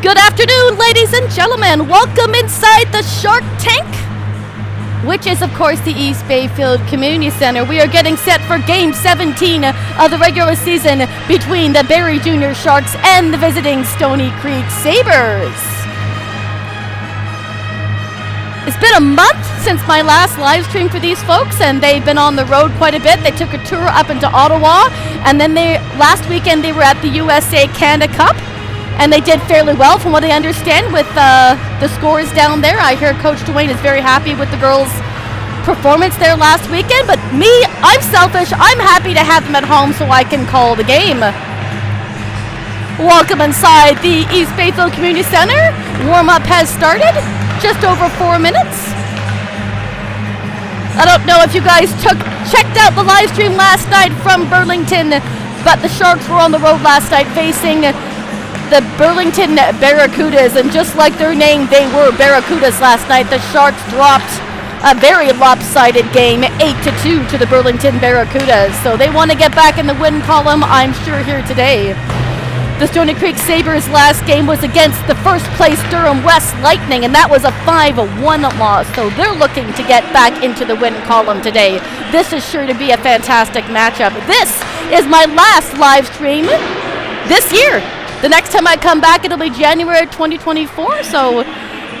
Good afternoon, ladies and gentlemen. Welcome inside the Shark Tank, which is, of course, the East Bayfield Community Center. We are getting set for Game 17 of the regular season between the Barrie Junior Sharks and the visiting Stoney Creek Sabres. It's been a month since my last live stream for these folks, and they've been on the road quite a bit. They took a tour up into Ottawa, and then last weekend they were at the USA Canada Cup, and they did fairly well from what I understand with the scores down there. I hear Coach Dwayne is very happy with the girls' performance there last weekend, but me, I'm selfish. I'm happy to have them at home so I can call the game. Welcome inside the East Bayfield Community Center. Warm-up has started. Just over 4 minutes. I don't know if you guys checked out the live stream last night from Burlington, but the Sharks were on the road last night facing the Burlington Barracudas, and just like their name, they were Barracudas last night. The Sharks dropped a very lopsided game, 8-2 to the Burlington Barracudas. So they want to get back in the win column, I'm sure, here today. The Stoney Creek Sabres' last game was against the first place Durham West Lightning, and that was a 5-1 loss. So they're looking to get back into the win column today. This is sure to be a fantastic matchup. This is my last live stream this year. The next time I come back, it'll be January 2024, so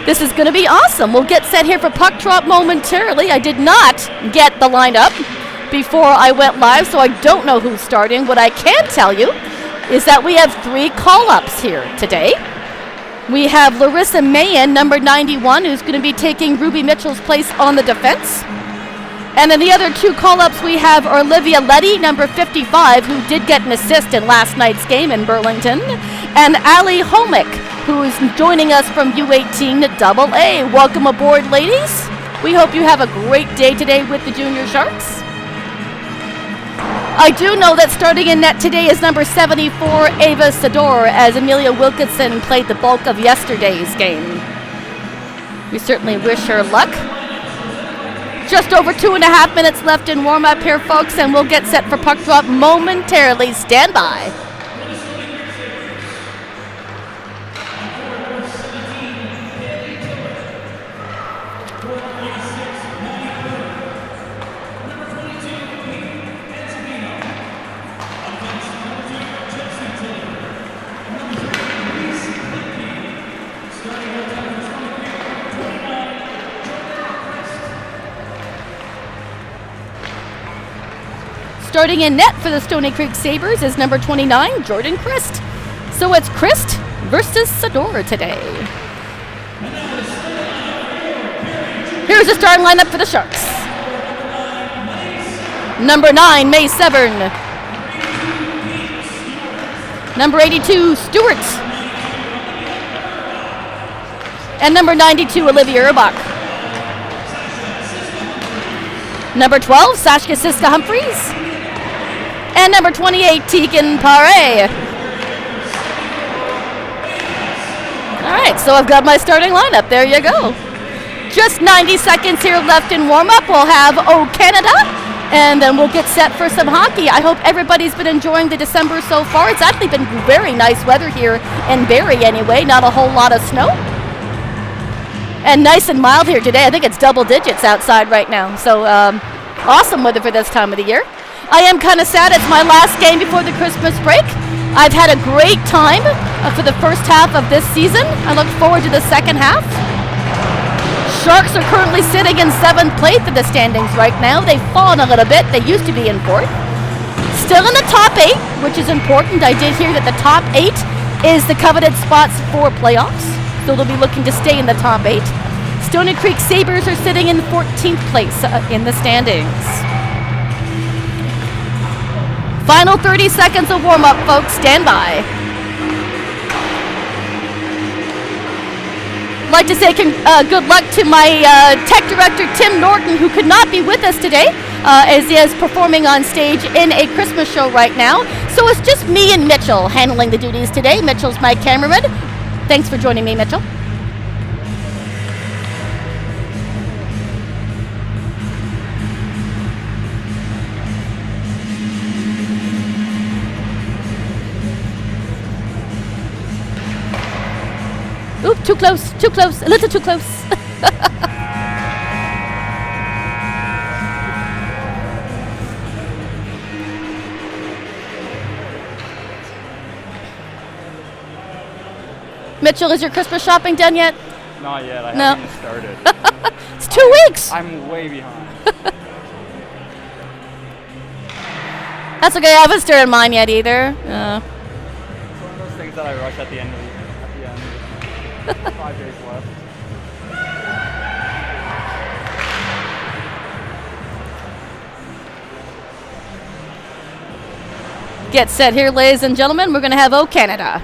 this is going to be awesome. We'll get set here for puck drop momentarily. I did not get the lineup before I went live, so I don't know who's starting. What I can tell you is that we have 3 call-ups here today. We have Larissa Mayen, number 91, who's going to be taking Ruby Mitchell's place on the defense. And then the other 2 call-ups we have are Olivia Letty, number 55, who did get an assist in last night's game in Burlington, and Ali Homick, who is joining us from U18 AA. Welcome aboard, ladies. We hope you have a great day today with the Junior Sharks. I do know that starting in net today is number 74, Ava Sador, as Amelia Wilkinson played the bulk of yesterday's game. We certainly wish her luck. Just over 2.5 minutes left in warm-up here, folks, and we'll get set for puck drop momentarily. Stand by. Starting in net for the Stoney Creek Sabres is number 29, Jordan Christ. So it's Christ versus Sador today. Here's the starting lineup for the Sharks. Number 9, May Severn. Number 82, Stewart. And number 92, Olivia Urbach. Number 12, Sashka Siska Humphreys. And number 28, Tegan Paré. All right, so I've got my starting lineup. There you go. Just 90 seconds here left in warm-up. We'll have O Canada, and then we'll get set for some hockey. I hope everybody's been enjoying the December so far. It's actually been very nice weather here in Barrie anyway. Not a whole lot of snow. And nice and mild here today. I think it's double digits outside right now. So awesome weather for this time of the year. I am kind of sad it's my last game before the Christmas break. I've had a great time for the first half of this season. I look forward to the second half. Sharks are currently sitting in 7th place in the standings right now. They've fallen a little bit. They used to be in 4th. Still in the top 8, which is important. I did hear that the top 8 is the coveted spots for playoffs. So they'll be looking to stay in the top 8. Stoney Creek Sabres are sitting in 14th place in the standings. Final 30 seconds of warm-up, folks. Stand by. I'd like to say good luck to my tech director, Tim Norton, who could not be with us today, as he is performing on stage in a Christmas show right now. So it's just me and Mitchell handling the duties today. Mitchell's my cameraman. Thanks for joining me, Mitchell. Oop, too close, a little too close. Mitchell, is your Christmas shopping done yet? Not yet. I haven't even started. It's 2 weeks. I'm way behind. That's okay. I haven't started mine yet either. It's one of those things that I rush at the end. 5 days left. Get set here, ladies and gentlemen. We're going to have O Canada.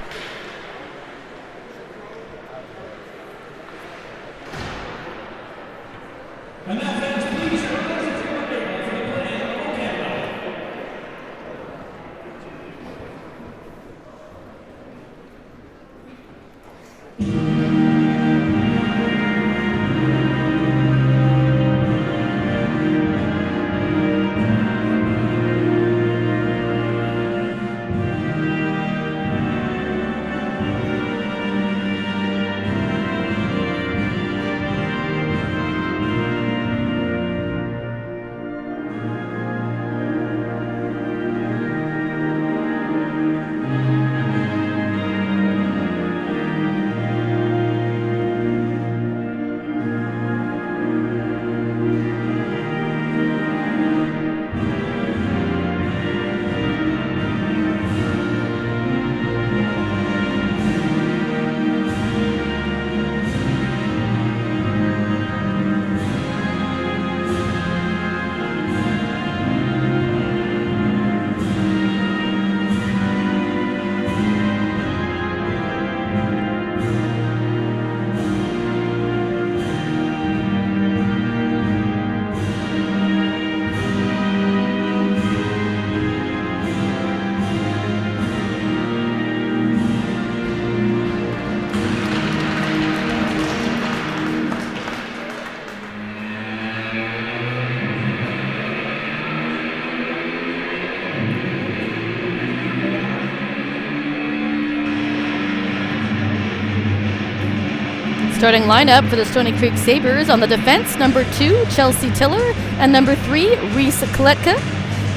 Starting lineup for the Stoney Creek Sabres on the defense, number 2, Chelsea Tiller, and number 3, Reese Kletka.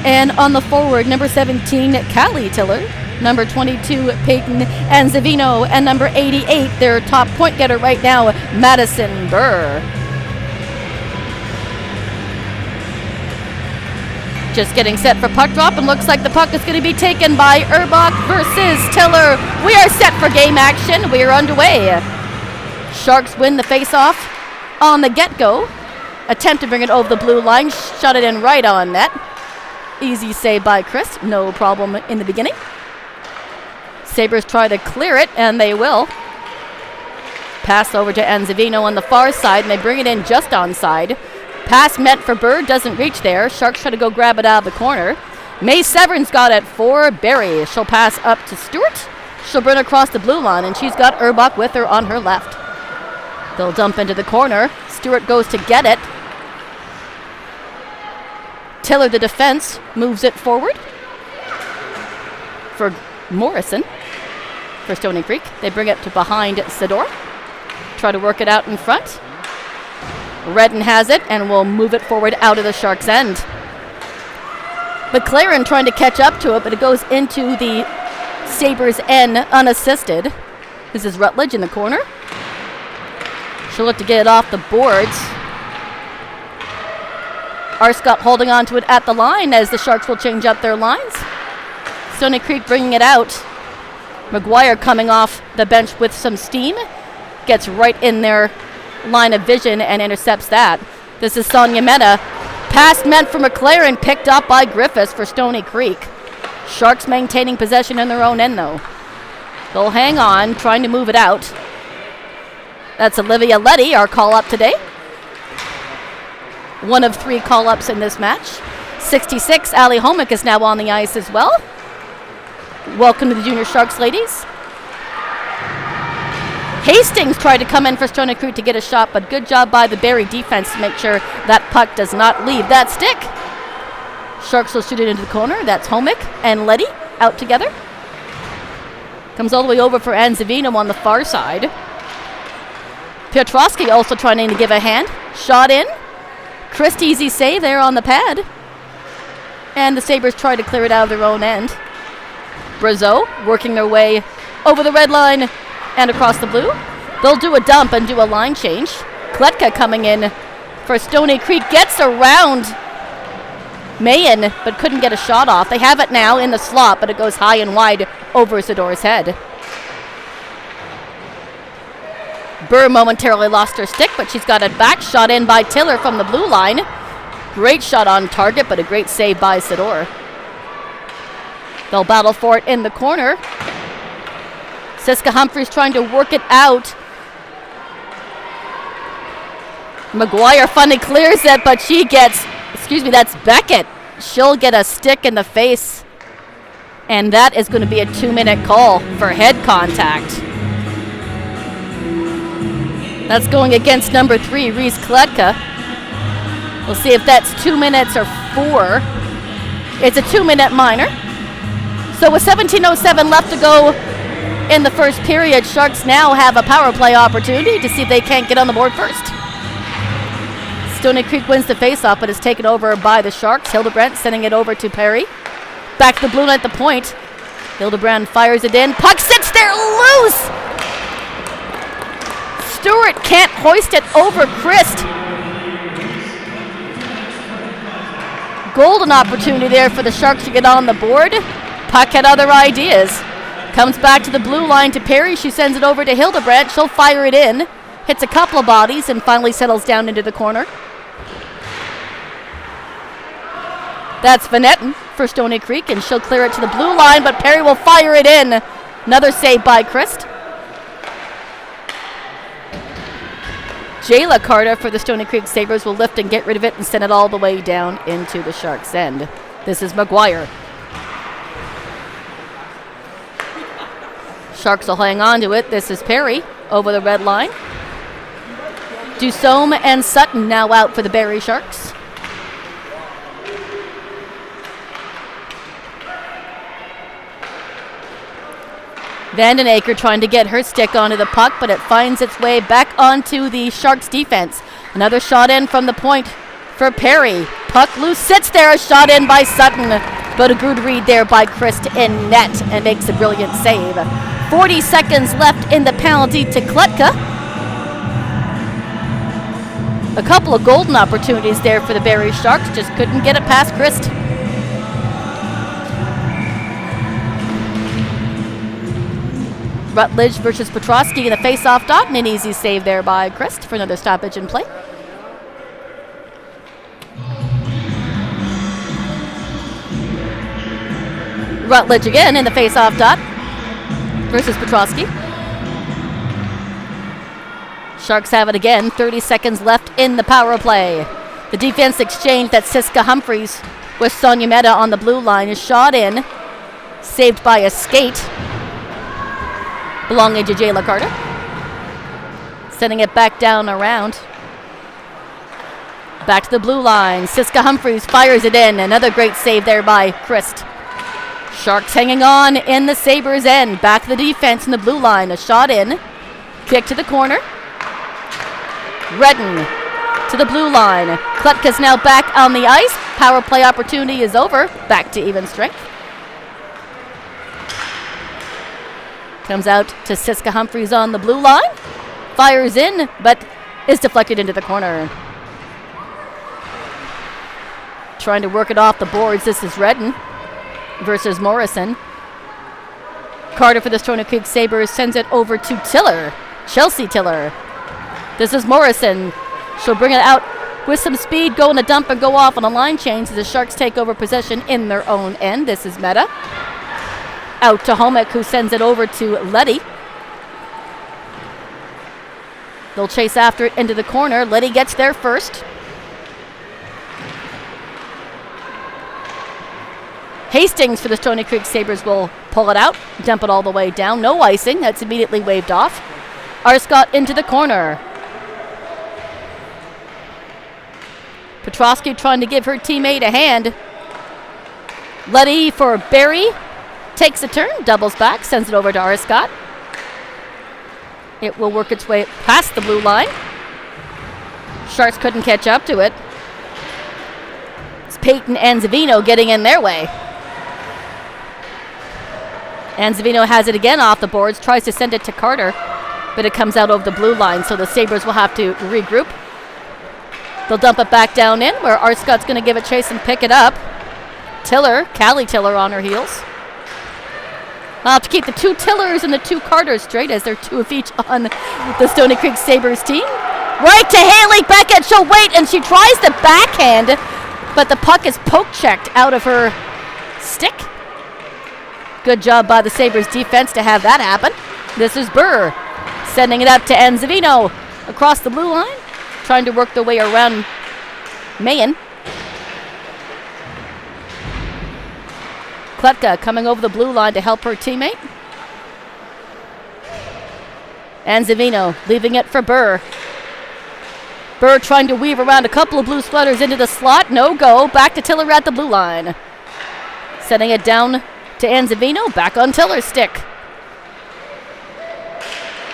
And on the forward, number 17, Callie Tiller, number 22, Peyton Anzavino, and number 88, their top point getter right now, Madison Burr. Just getting set for puck drop, and looks like the puck is going to be taken by Urbach versus Tiller. We are set for game action. We are underway. Sharks win the face-off on the get-go. Attempt to bring it over the blue line. Shot it in right on net. Easy save by Chris. No problem in the beginning. Sabres try to clear it, and they will. Pass over to Anzavino on the far side, and they bring it in just onside. Pass meant for Bird, doesn't reach there. Sharks try to go grab it out of the corner. May Severn's got it for Barrie. She'll pass up to Stewart. She'll bring across the blue line, and she's got Urbach with her on her left. They'll dump into the corner. Stewart goes to get it. Tiller, the defense, moves it forward for Morrison for Stoney Creek. They bring it to behind Sador. Try to work it out in front. Redden has it and will move it forward out of the Sharks' end. McLaren trying to catch up to it, but it goes into the Sabres' end unassisted. This is Rutledge in the corner. She'll look to get it off the boards. Arscott holding on to it at the line as the Sharks will change up their lines. Stoney Creek bringing it out. McGuire coming off the bench with some steam. Gets right in their line of vision and intercepts that. This is Sonia Mena. Pass meant for McLaren, picked up by Griffiths for Stoney Creek. Sharks maintaining possession in their own end though. They'll hang on, trying to move it out. That's Olivia Letty, our call-up today. One of 3 call-ups in this match. 66, Ali Homick is now on the ice as well. Welcome to the Junior Sharks, ladies. Hastings tried to come in for Stoney Creek to get a shot, but good job by the Barrie defense to make sure that puck does not leave that stick. Sharks will shoot it into the corner. That's Homick and Letty out together. Comes all the way over for Anzavino on the far side. Piotrowski also trying to give a hand. Shot in. Christ, easy save there on the pad. And the Sabres try to clear it out of their own end. Brazeau working their way over the red line and across the blue. They'll do a dump and do a line change. Kletka coming in for Stoney Creek. Gets around Mayen, but couldn't get a shot off. They have it now in the slot, but it goes high and wide over Zador's head. Burr momentarily lost her stick, but she's got it back. Shot in by Tiller from the blue line. Great shot on target, but a great save by Zador. They'll battle for it in the corner. Siska Humphries trying to work it out. McGuire finally clears it, but she gets, that's Beckett. She'll get a stick in the face. And that is going to be a 2-minute call for head contact. That's going against number 3, Reese Kletka. We'll see if that's 2 minutes or 4. It's a 2-minute minor. So with 17:07 left to go in the first period, Sharks now have a power play opportunity to see if they can't get on the board first. Stoney Creek wins the faceoff, but is taken over by the Sharks. Hildebrandt sending it over to Barrie. Back to the blue line at the point. Hildebrandt fires it in. Puck sits there loose! Stewart can't hoist it over Christ. Golden opportunity there for the Sharks to get on the board. Puck had other ideas. Comes back to the blue line to Perry. She sends it over to Hildebrandt. She'll fire it in. Hits a couple of bodies and finally settles down into the corner. That's Vanetten for Stoney Creek, and she'll clear it to the blue line, but Perry will fire it in. Another save by Christ. Jayla Carter for the Stoney Creek Sabres will lift and get rid of it and send it all the way down into the Sharks' end. This is McGuire. Sharks will hang on to it. This is Perry over the red line. Dusome and Sutton now out for the Barrie Sharks. Vandenacre trying to get her stick onto the puck, but it finds its way back onto the Sharks defense. Another shot in from the point for Perry. Puck loose, sits there, a shot in by Sutton, but a good read there by Christ in net and makes a brilliant save. 40 seconds left in the penalty to Kletka. A couple of golden opportunities there for the Barrie Sharks, just couldn't get it past Christ. Rutledge versus Piotrowski in the face-off dot, and an easy save there by Christ for another stoppage in play. Rutledge again in the face-off dot versus Piotrowski. Sharks have it again, 30 seconds left in the power play. The defense exchange that Siska Humphries with Sonia Mehta on the blue line is shot in, saved by a skate belonging to Jayla Carter. Sending it back down around. Back to the blue line. Siska Humphries fires it in. Another great save there by Christ. Sharks hanging on in the Sabres' end. Back to the defense in the blue line. A shot in. Kick to the corner. Redden to the blue line. Kletka's now back on the ice. Power play opportunity is over. Back to even strength. Comes out to Siska Humphries on the blue line. Fires in, but is deflected into the corner. Trying to work it off the boards. This is Redden versus Morrison. Carter for the Stoney Creek Sabres sends it over to Tiller. Chelsea Tiller. This is Morrison. She'll bring it out with some speed, go in a dump and go off on a line change as the Sharks take over possession in their own end. This is Mehta. Out to Homick, who sends it over to Letty. They'll chase after it into the corner. Letty gets there first. Hastings for the Stoney Creek Sabres will pull it out, dump it all the way down. No icing. That's immediately waved off. Arscott into the corner. Piotrowski trying to give her teammate a hand. Letty for Barrie. Takes a turn, doubles back, sends it over to Arscott. It will work its way past the blue line. Sharks couldn't catch up to it. It's Peyton and Zavino getting in their way. And Zavino has it again off the boards, tries to send it to Carter, but it comes out over the blue line, so the Sabres will have to regroup. They'll dump it back down in, where Arscott's going to give it chase and pick it up. Callie Tiller on her heels. I'll have to keep the 2 Tillers and the 2 Carters straight, as they're 2 of each on the Stoney Creek Sabres team. Right to Haley Beckett. She'll wait, and she tries the backhand, but the puck is poke-checked out of her stick. Good job by the Sabres defense to have that happen. This is Burr sending it up to Enzavino across the blue line, trying to work the way around Mayen. Kletka coming over the blue line to help her teammate. Enzavino leaving it for Burr. Burr trying to weave around a couple of blue sweaters into the slot. No go. Back to Tiller at the blue line. Sending it down to Enzavino. Back on Tiller's stick.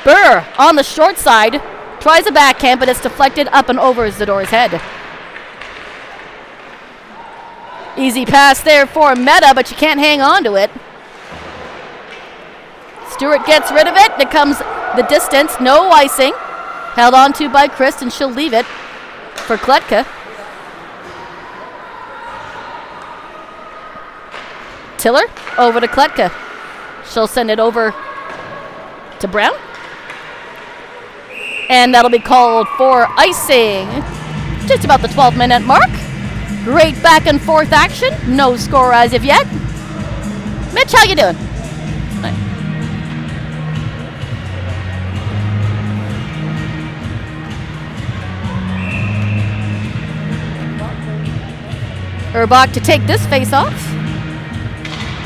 Burr on the short side. Tries a backhand, but it's deflected up and over Zador's head. Easy pass there for Meta, but she can't hang on to it. Stewart gets rid of it. It comes the distance. No icing. Held on to by Chris, and she'll leave it for Kletka. Tiller over to Kletka. She'll send it over to Brown. And that'll be called for icing. Just about the 12-minute mark. Great back and forth action. No score as of yet. Mitch, how you doing? Urbach to take this face off.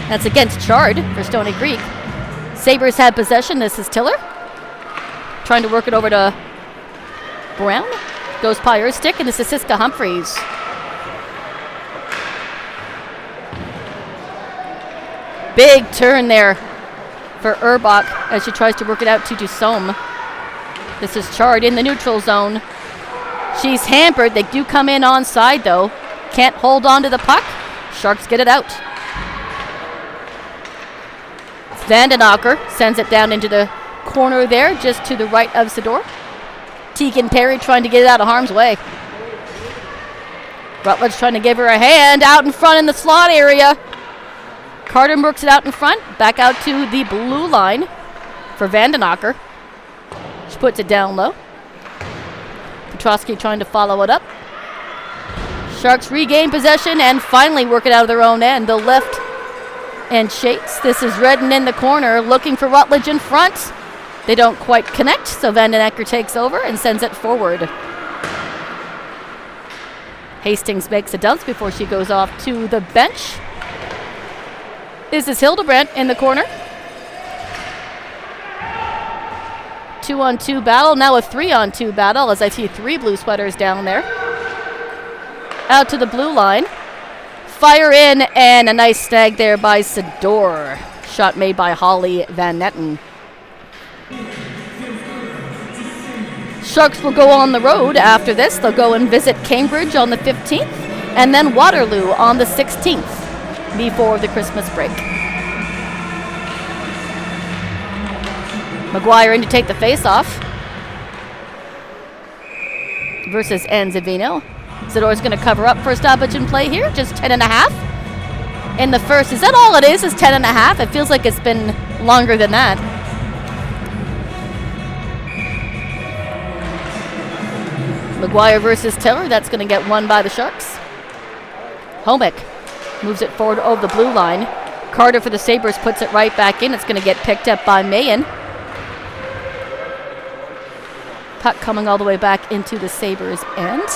That's against Chard for Stoney Creek. Sabres had possession. This is Tiller. Trying to work it over to Brown. Goes Pyre's stick, and this is Siska Humphreys. Big turn there for Urbach as she tries to work it out to Dusome. This is Chard in the neutral zone. She's hampered. They do come in onside, though. Can't hold on to the puck. Sharks get it out. Vandenacker sends it down into the corner there, just to the right of Sador. Tegan Perry trying to get it out of harm's way. Rutledge trying to give her a hand out in front in the slot area. Carter works it out in front, back out to the blue line for Vandenacker. She puts it down low. Petrosky trying to follow it up. Sharks regain possession and finally work it out of their own end. They'll lift and shakes. This is Redden in the corner, looking for Rutledge in front. They don't quite connect, so Vandenacker takes over and sends it forward. Hastings makes a dance before she goes off to the bench. This is Hildebrandt in the corner. 2-on-2 battle, now a 3-on-2 battle, as I see 3 blue sweaters down there. Out to the blue line. Fire in, and a nice snag there by Sador. Shot made by Holly Van Netten. Sharks will go on the road after this. They'll go and visit Cambridge on the 15th, and then Waterloo on the 16th before the Christmas break. McGuire in to take the face-off versus Enzavino. Zador's going to cover up for a stoppage in play here. Just 10.5 in the first. Is that all it is 10.5? It feels like it's been longer than that. McGuire versus Tiller. That's going to get won by the Sharks. Homick moves it forward over the blue line. Carter for the Sabres puts it right back in. It's going to get picked up by Mayen. Puck coming all the way back into the Sabres' end.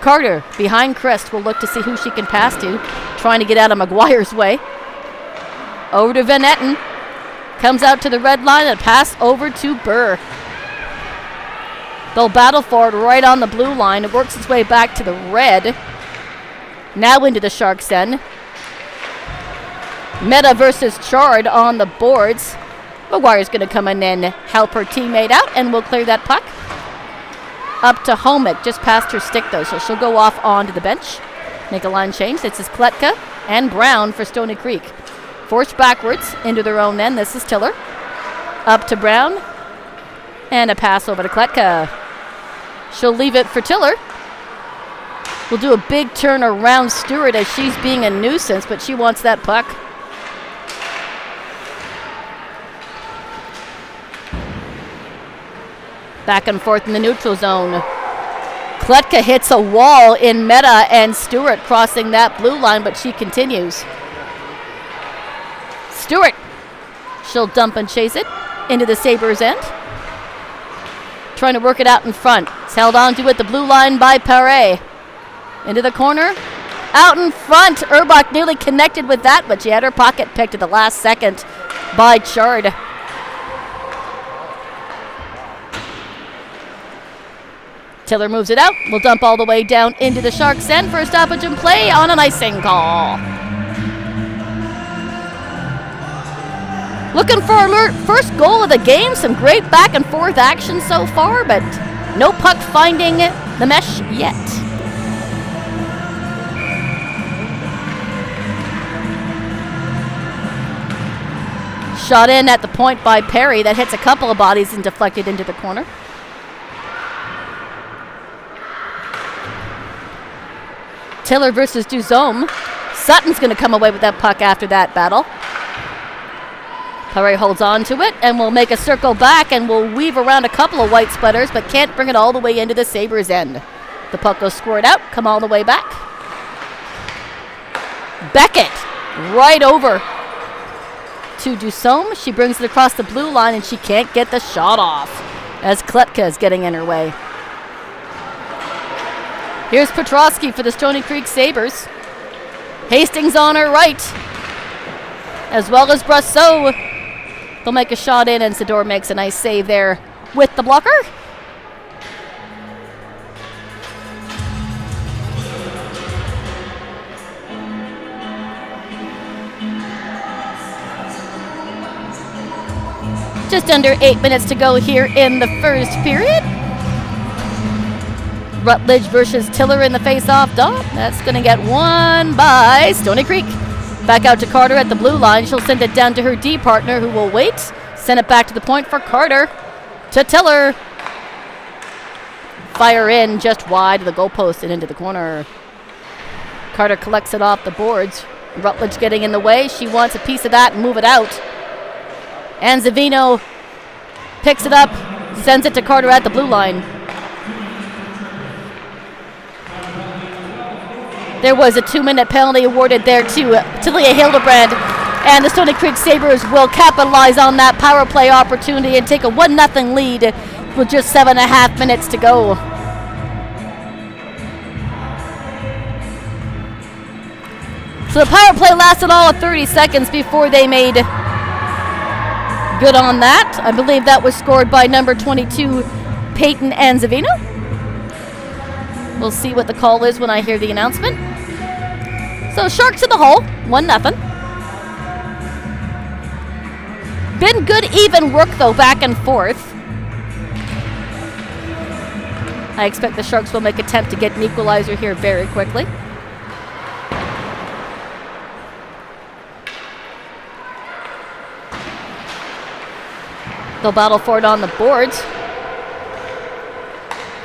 Carter, behind Christ, will look to see who she can pass to, trying to get out of McGuire's way. Over to Van Etten. Comes out to the red line and pass over to Burr. They'll battle for it right on the blue line. It works its way back to the red. Now into the Sharks' end. Meta versus Chard on the boards. McGuire's going to come in and help her teammate out, and we'll clear that puck. Up to Homick, just past her stick though, so she'll go off onto the bench. Make a line change. This is Kletka and Brown for Stoney Creek. Forced backwards into their own end. This is Tiller. Up to Brown. And a pass over to Kletka. She'll leave it for Tiller. We'll do a big turn around Stewart as she's being a nuisance, but she wants that puck. Back and forth in the neutral zone. Kletka hits a wall in Meta and Stewart crossing that blue line, but she continues. Stewart. She'll dump and chase it into the Sabres end. Trying to work it out in front. It's held on to at the blue line by Barrie. Into the corner. Out in front. Urbach nearly connected with that, but she had her pocket picked at the last second by Chard. Tiller moves it out. We'll dump all the way down into the Sharks' end for a stoppage and play on an icing call. Looking for alert first goal of the game. Some great back and forth action so far, but no puck finding the mesh yet. Shot in at the point by Perry that hits a couple of bodies and deflected into the corner. Tiller versus Duzome. Sutton's going to come away with that puck after that battle. Barrie holds on to it, and we'll make a circle back, and we'll weave around a couple of white splitters, but can't bring it all the way into the Sabres' end. The puck goes squared out, come all the way back. Beckett, right over to Duzome. She brings it across the blue line, and she can't get the shot off as Kletka is getting in her way. Here's Petrosky for the Stoney Creek Sabres. Hastings on her right, as well as Brosseau. They'll make a shot in, and Sador makes a nice save there with the blocker. Just under 8 minutes to go here in the first period. Rutledge versus Tiller in the face-off dot. That's going to get won by Stoney Creek. Back out to Carter at the blue line. She'll send it down to her D partner, who will wait. Send it back to the point for Carter. To Tiller. Fire in just wide of the goalpost and into the corner. Carter collects it off the boards. Rutledge getting in the way. She wants a piece of that and move it out. And Zavino picks it up, sends it to Carter at the blue line. There was a 2-minute penalty awarded there to Talia Hildebrand, and the Stoney Creek Sabres will capitalize on that power play opportunity and take a 1-0 lead with just 7.5 minutes to go. So the power play lasted all of 30 seconds before they made good on that. I believe that was scored by number 22, Peyton Anzavino. We'll see what the call is when I hear the announcement. So Sharks in the hole, 1-0. Been good even work though, back and forth. I expect the Sharks will make an attempt to get an equalizer here very quickly. They'll battle for it on the boards.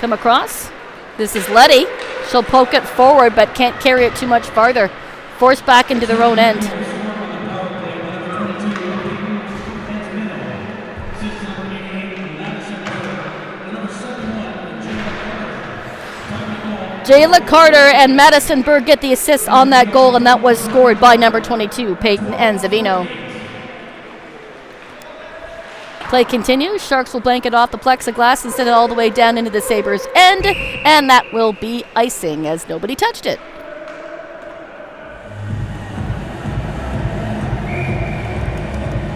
Come across. This is Letty. She'll poke it forward, but can't carry it too much farther. Forced back into their own end. Jayla Carter and Madison Berg get the assist on that goal, and that was scored by number 22, Peyton Anzavino. Play continues. Sharks will blank it off the plexiglass and send it all the way down into the Sabres' end, and that will be icing as nobody touched it.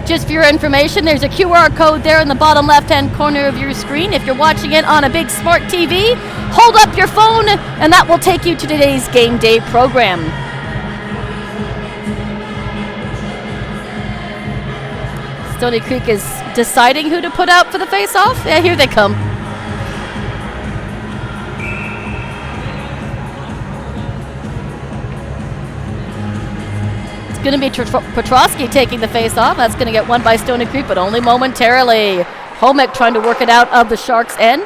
Just for your information, there's a QR code there in the bottom left-hand corner of your screen. If you're watching it on a big smart TV, hold up your phone, and that will take you to today's game day program. Stoney Creek is deciding who to put out for the face-off. Yeah, here they come. It's going to be Petrosky taking the face-off. That's going to get won by Stoney Creek, but only momentarily. Homek trying to work it out of the Sharks' end.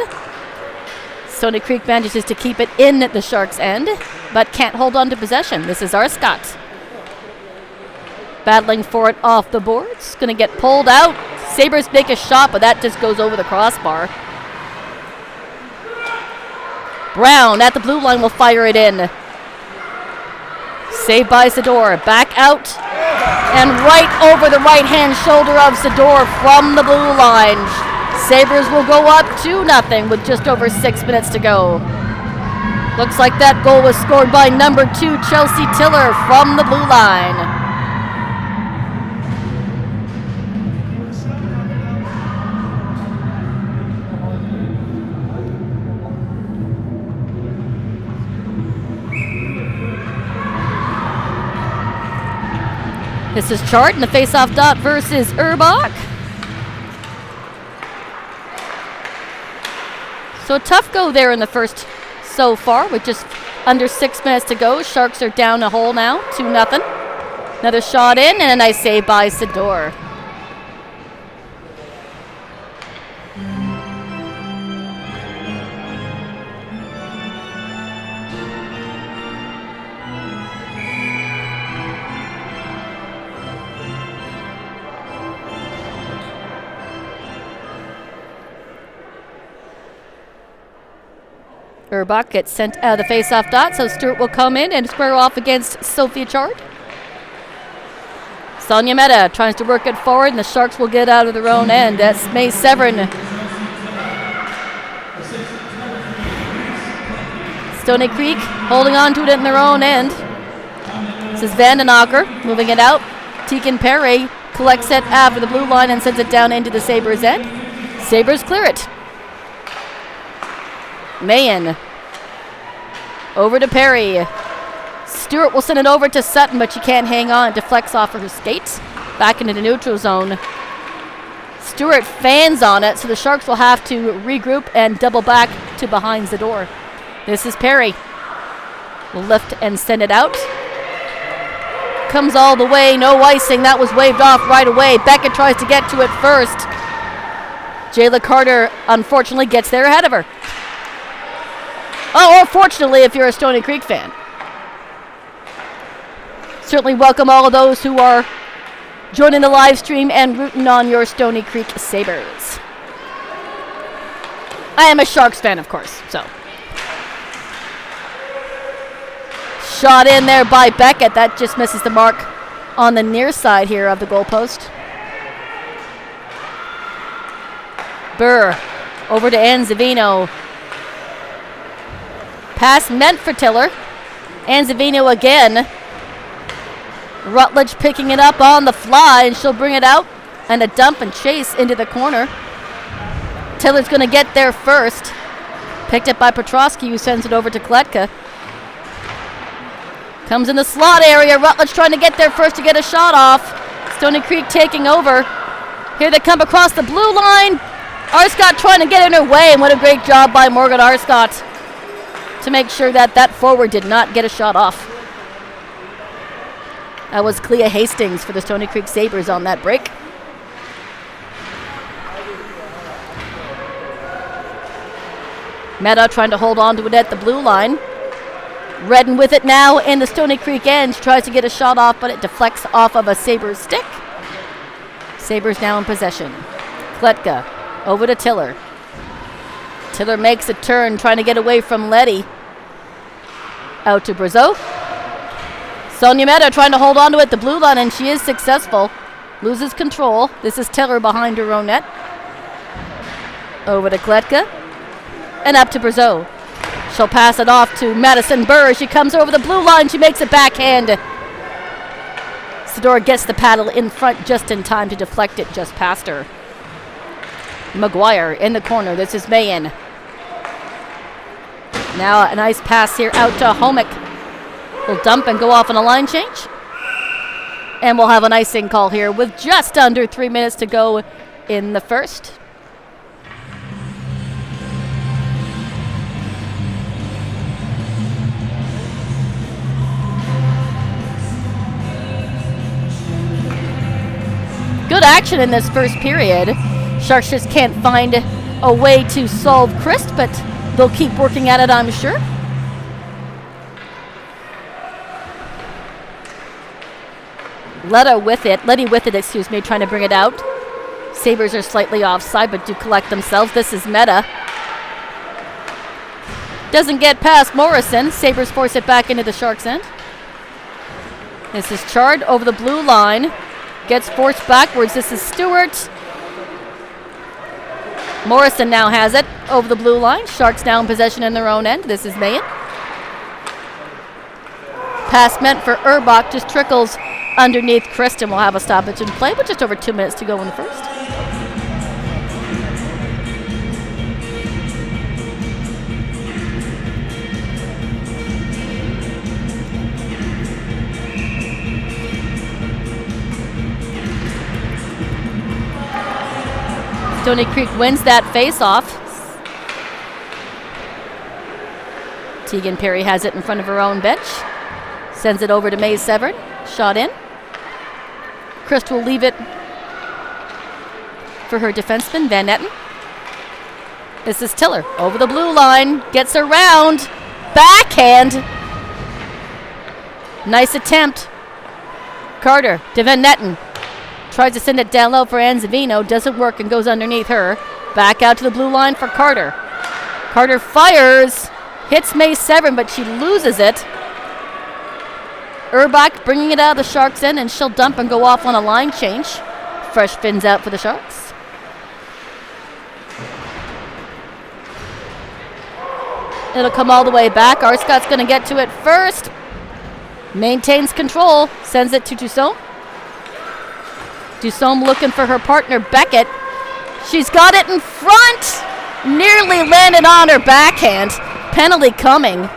Stoney Creek manages to keep it in the Sharks' end, but can't hold on to possession. This is Arscott. Battling for it off the boards. Going to get pulled out. Sabres make a shot, but that just goes over the crossbar. Brown at the blue line will fire it in. Saved by Zador. Back out. And right over the right-hand shoulder of Zador from the blue line. Sabres will go up 2-0 with just over 6 minutes to go. Looks like that goal was scored by number 2, Chelsea Tiller from the blue line. This is Chart in the face-off dot versus Urbach. So a tough go there in the first so far with just under 6 minutes to go. Sharks are down a hole now, 2-0. Another shot in and a nice save by Sador. Urbach gets sent out of the face-off dot, so Stewart will come in and square off against Sophia Chard. Sonia Meta tries to work it forward, and the Sharks will get out of their own end. That's May Severin. Stoney Creek holding on to it in their own end. This is Vandenacker moving it out. Tegan Perry collects it after the blue line and sends it down into the Sabres end. Sabres clear it. Mayen. Over to Perry. Stewart will send it over to Sutton, but she can't hang on. It deflects off of her skates. Back into the neutral zone. Stewart fans on it, so the Sharks will have to regroup and double back to behind the door. This is Perry. Will lift and send it out. Comes all the way, no icing. That was waved off right away. Beckett tries to get to it first. Jayla Carter, unfortunately, gets there ahead of her. Oh, or fortunately, if you're a Stoney Creek fan. Certainly welcome all of those who are joining the live stream and rooting on your Stoney Creek Sabres. I am a Sharks fan, of course, so. Shot in there by Beckett. That just misses the mark on the near side here of the goalpost. Burr over to Anzavino. Pass meant for Tiller. Anzavino again. Rutledge picking it up on the fly, and she'll bring it out. And a dump and chase into the corner. Tiller's going to get there first. Picked up by Petrosky, who sends it over to Kletka. Comes in the slot area. Rutledge trying to get there first to get a shot off. Stoney Creek taking over. Here they come across the blue line. Arscott trying to get in her way, and what a great job by Morgan Arscott to make sure that that forward did not get a shot off. That was Clea Hastings for the Stoney Creek Sabres on that break. Meta trying to hold on to it at the blue line. Redden with it now in the Stoney Creek end. She tries to get a shot off, but it deflects off of a Sabres stick. Sabres now in possession. Kletka over to Tiller. Tiller makes a turn, trying to get away from Letty. Out to Brazeau. Sonia Meta trying to hold on to it, the blue line, and she is successful. Loses control. This is Tiller behind her own net. Over to Kletka. And up to Brazeau. She'll pass it off to Madison Burr. She comes over the blue line. She makes a backhand. Sador gets the paddle in front just in time to deflect it just past her. McGuire in the corner. This is Mayen. Now a nice pass here out to Homek. Will dump and go off on a line change. And we'll have an icing call here with just under 3 minutes to go in the first. Good action in this first period. Sharks just can't find a way to solve Christ, but they'll keep working at it, I'm sure. Letty with it, excuse me, trying to bring it out. Sabres are slightly offside, but do collect themselves. This is Meta. Doesn't get past Morrison. Sabres force it back into the Sharks' end. This is Chard over the blue line. Gets forced backwards. This is Stewart. Morrison now has it over the blue line. Sharks now in possession in their own end. This is Mayen. Pass meant for Urbach, just trickles underneath Kristen. Will have a stoppage in play with just over 2 minutes to go in the first. Stoney Creek wins that face-off. Tegan Perry has it in front of her own bench. Sends it over to May Severn. Shot in. Christ will leave it for her defenseman, Van Etten. This is Tiller over the blue line. Gets around. Backhand. Nice attempt. Carter to Van Etten. Tries to send it down low for Anzavino. Doesn't work and goes underneath her. Back out to the blue line for Carter. Carter fires. Hits May Severn, but she loses it. Urbach bringing it out of the Sharks' end, and she'll dump and go off on a line change. Fresh fins out for the Sharks. It'll come all the way back. Arscott's going to get to it first. Maintains control. Sends it to Dussault. Dussault looking for her partner, Beckett. She's got it in front. Nearly landed on her backhand. Penalty coming.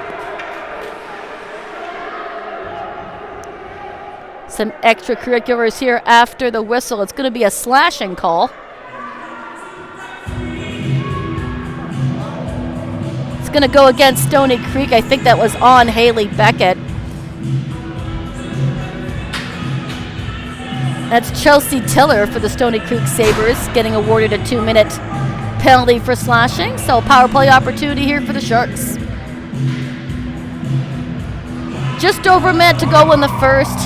Some extracurriculars here after the whistle. It's going to be a slashing call. It's going to go against Stoney Creek. I think that was on Haley Beckett. That's Chelsea Tiller for the Stoney Creek Sabres, getting awarded a 2-minute penalty for slashing. So power play opportunity here for the Sharks. Just over a minute to go in the first.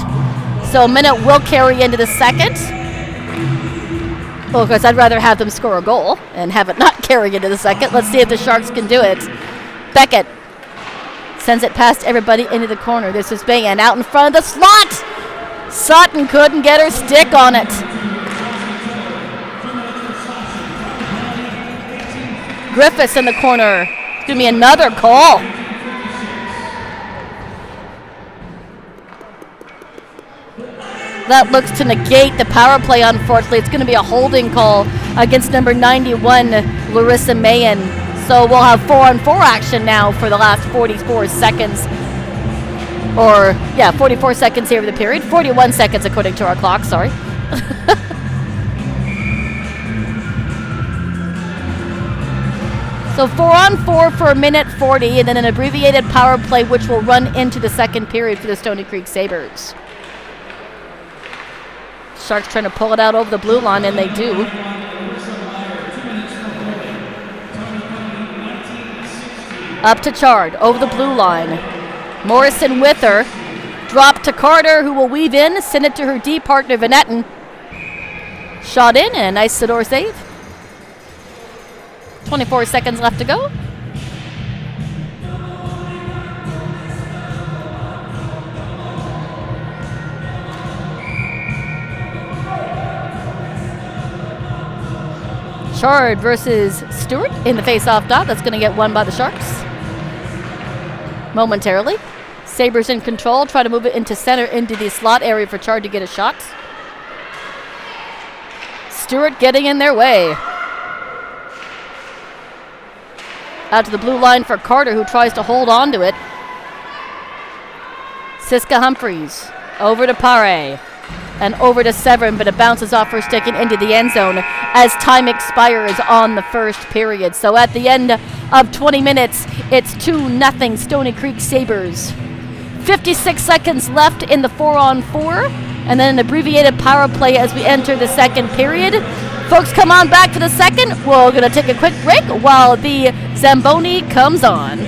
So a minute will carry into the second. Well, of course, I'd rather have them score a goal and have it not carry into the second. Let's see if the Sharks can do it. Beckett sends it past everybody into the corner. This is Bayan out in front of the slot. Sutton couldn't get her stick on it. Griffiths in the corner. Give me another call. That looks to negate the power play, unfortunately. It's going to be a holding call against number 91, Larissa Mayen. So we'll have 4-on-4 action now for the last 44 seconds. 44 seconds here of the period. 41 seconds according to our clock, sorry. So 4-on-4 for a minute 40, and then an abbreviated power play which will run into the second period for the Stoney Creek Sabres. Sharks trying to pull it out over the blue line, and they do. Up to Chard, over the blue line. Morrison with her. Drop to Carter, who will weave in, send it to her D partner, Van Etten. Shot in, and a nice Sador save. 24 seconds left to go. Chard versus Stewart in the face-off dot. That's going to get won by the Sharks. Momentarily. Sabres in control. Try to move it into center, into the slot area for Chard to get a shot. Stewart getting in their way. Out to the blue line for Carter, who tries to hold on to it. Siska Humphreys over to Pare. and over to Severin, but it bounces off her stick and into the end zone as time expires on the first period. So at the end of 20 minutes, it's 2-0 Stoney Creek Sabres. 56 seconds left in the 4-on-4, and then an abbreviated power play as we enter the second period. Folks, come on back for the second. We're going to take a quick break while the Zamboni comes on.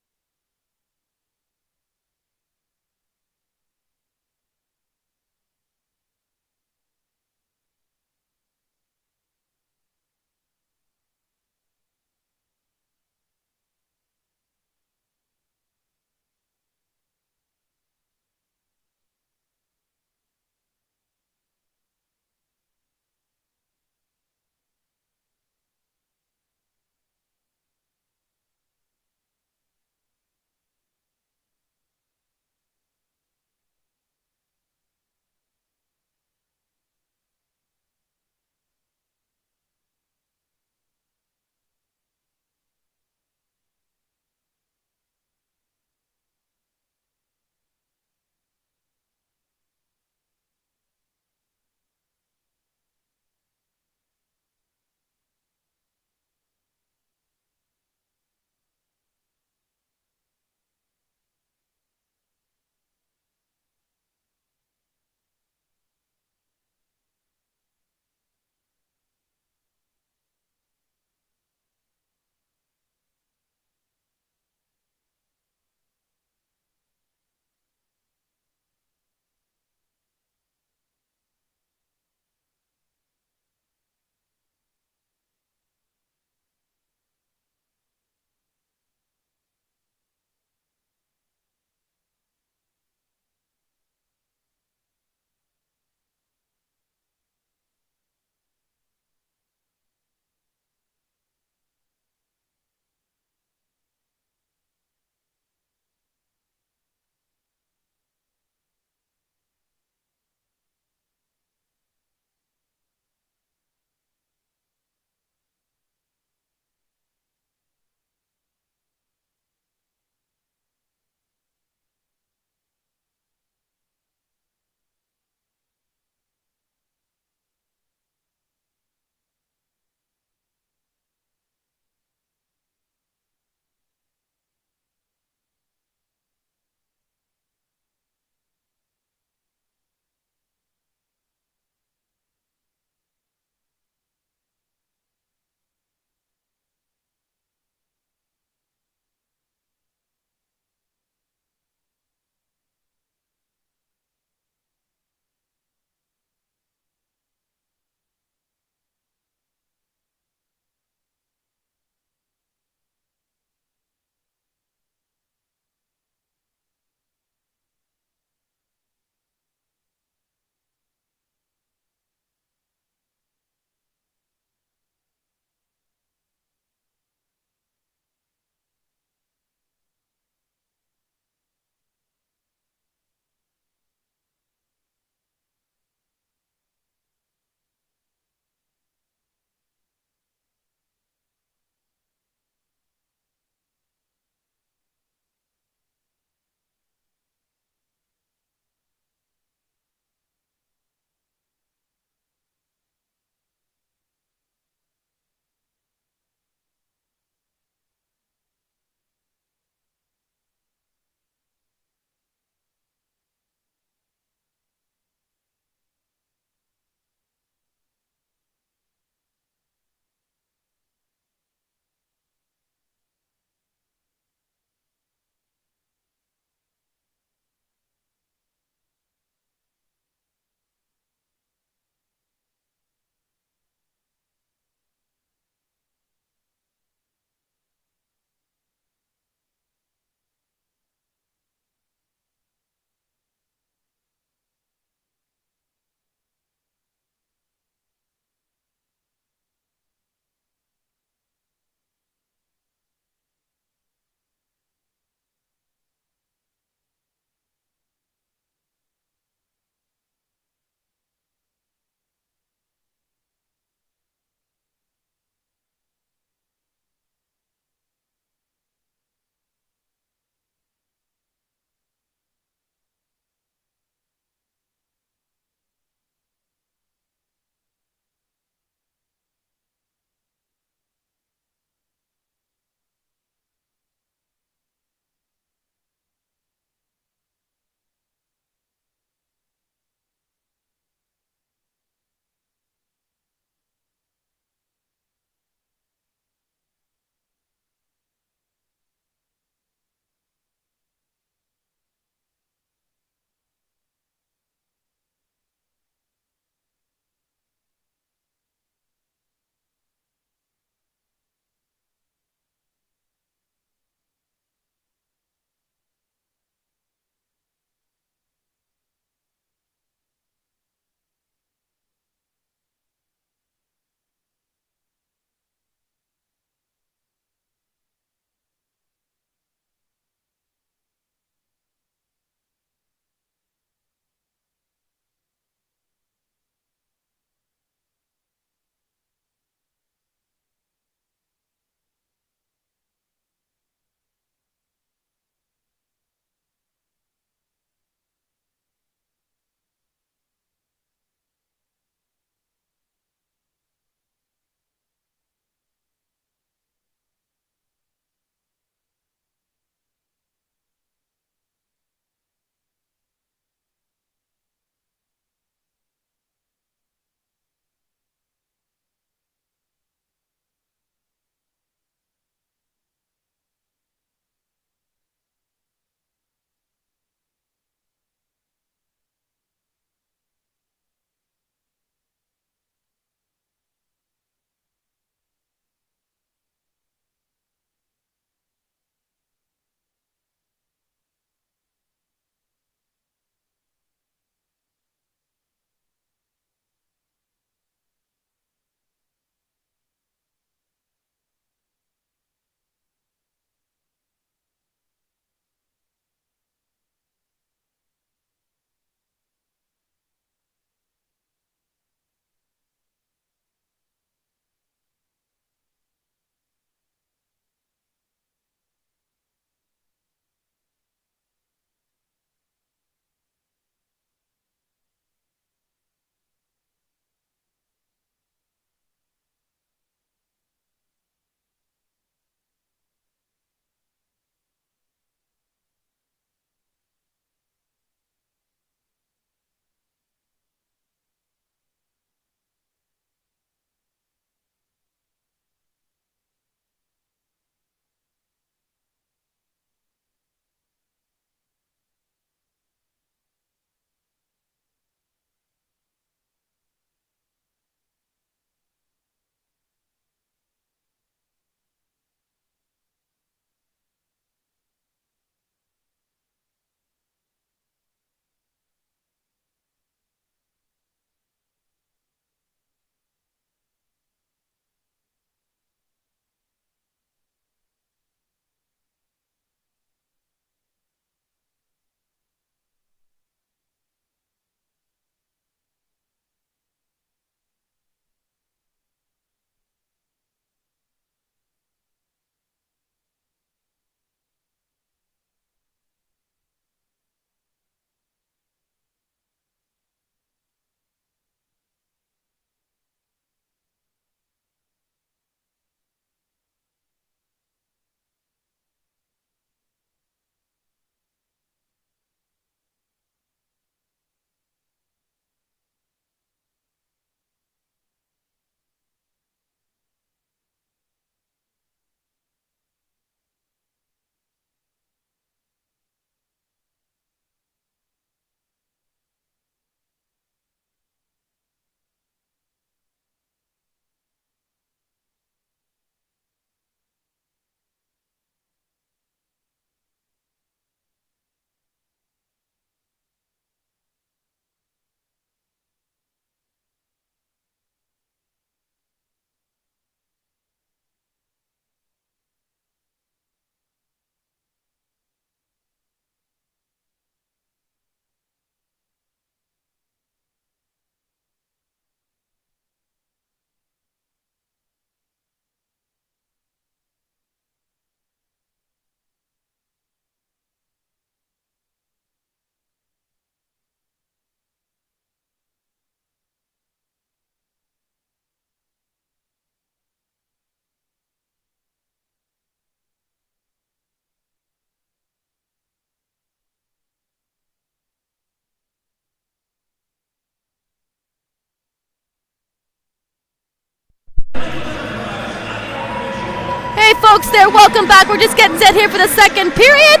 folks there, welcome back. We're just getting set here for the second period.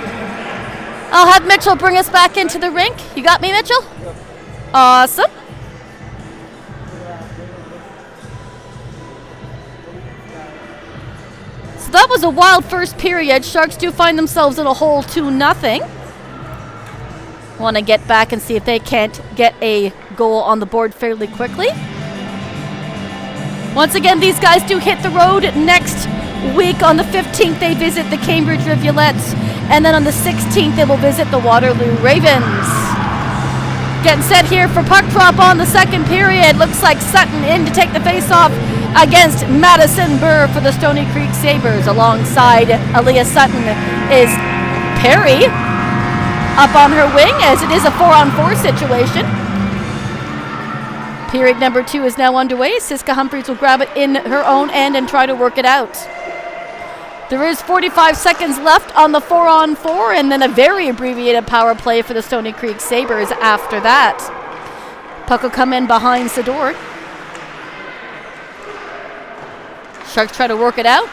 I'll have Mitchell bring us back into the rink. You got me, Mitchell? Yep. Awesome. So that was a wild first period. Sharks do find themselves in a hole 2-0. Want to get back and see if they can't get a goal on the board fairly quickly. Once again, these guys do hit the road next week. On the 15th, they visit the Cambridge Rivulets, and then on the 16th, they will visit the Waterloo Ravens. Getting set here for puck drop on the second period. Looks like Sutton in to take the face-off against Madison Burr for the Stoney Creek Sabres. Alongside Aaliyah Sutton is Perry up on her wing, as it is a 4-on-4 situation. Period number 2 is now underway. Siska Humphries will grab it in her own end and try to work it out. There is 45 seconds left on the 4-on-4, and then a very abbreviated power play for the Stoney Creek Sabres after that. Puck will come in behind Sador. Sharks try to work it out.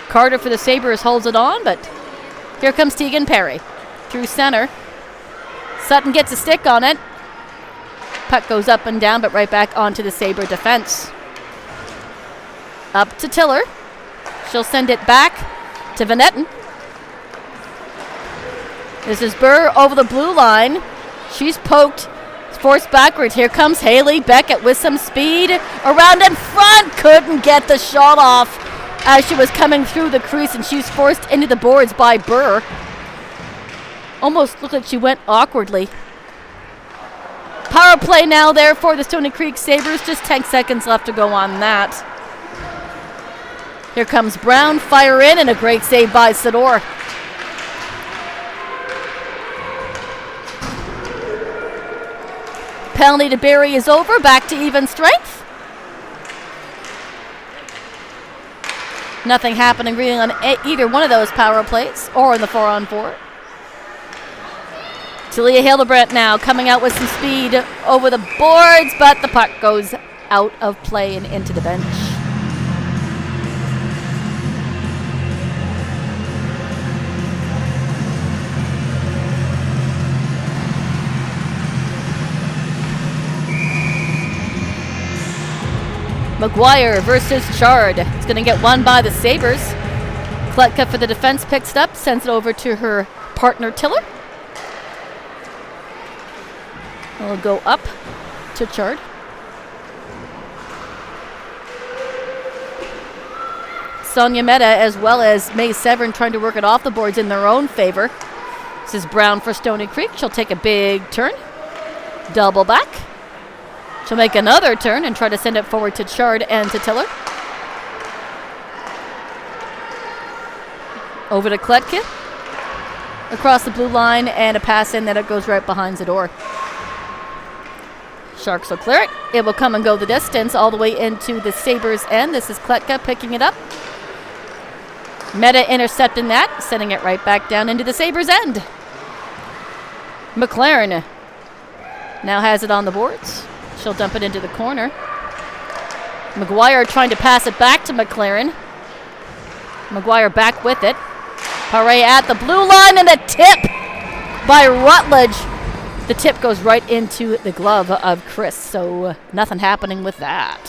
Carter for the Sabres holds it on, but here comes Tegan Perry through center. Sutton gets a stick on it. Puck goes up and down, but right back onto the Sabre defense. Up to Tiller. She'll send it back to Van Etten. This is Burr over the blue line. She's poked, forced backwards. Here comes Haley Beckett with some speed. Around in front, couldn't get the shot off as she was coming through the crease, and she's forced into the boards by Burr. Almost looked like she went awkwardly. Power play now there for the Stoney Creek Sabres. Just 10 seconds left to go on that. Here comes Brown, fire in, and a great save by Sador. Penalty to Barrie is over. Back to even strength. Nothing happening really on either one of those power plays or in the 4-on-4. Talia Hildebrandt now coming out with some speed over the boards, but the puck goes out of play and into the bench. McGuire versus Chard. It's going to get won by the Sabres. Kletka for the defense picks it up, sends it over to her partner Tiller. It'll go up to Chard. Sonia Mehta as well as May Severn trying to work it off the boards in their own favor. This is Brown for Stoney Creek. She'll take a big turn. Double back. She'll make another turn and try to send it forward to Chard and to Tiller. Over to Kletka. Across the blue line and a pass in that it goes right behind Zador. Sharks will clear it. It will come and go the distance all the way into the Sabres end. This is Kletka picking it up. Meta intercepting that, sending it right back down into the Sabres end. McLaren now has it on the boards. She'll dump it into the corner. McGuire trying to pass it back to McLaren. McGuire back with it. Paré at the blue line and a tip by Rutledge. The tip goes right into the glove of Chris, so nothing happening with that.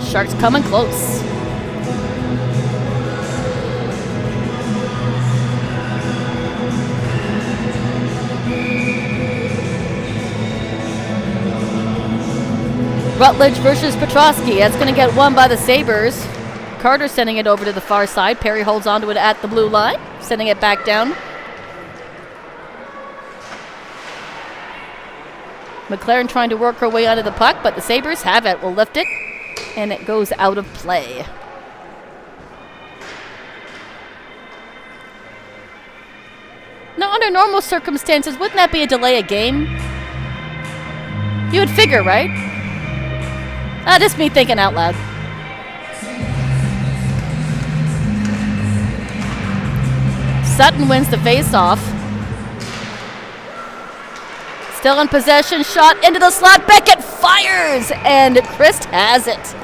Sharks coming close. Rutledge versus Petrosky. That's going to get won by the Sabres. Carter sending it over to the far side. Perry holds onto it at the blue line, sending it back down. McLaren trying to work her way out of the puck, but the Sabres have it. Will lift it, and it goes out of play. Now, under normal circumstances, wouldn't that be a delay of game? You would figure, right? Just me thinking out loud. Sutton wins the face-off. Still in possession, shot into the slot. Beckett fires, and Christ has it.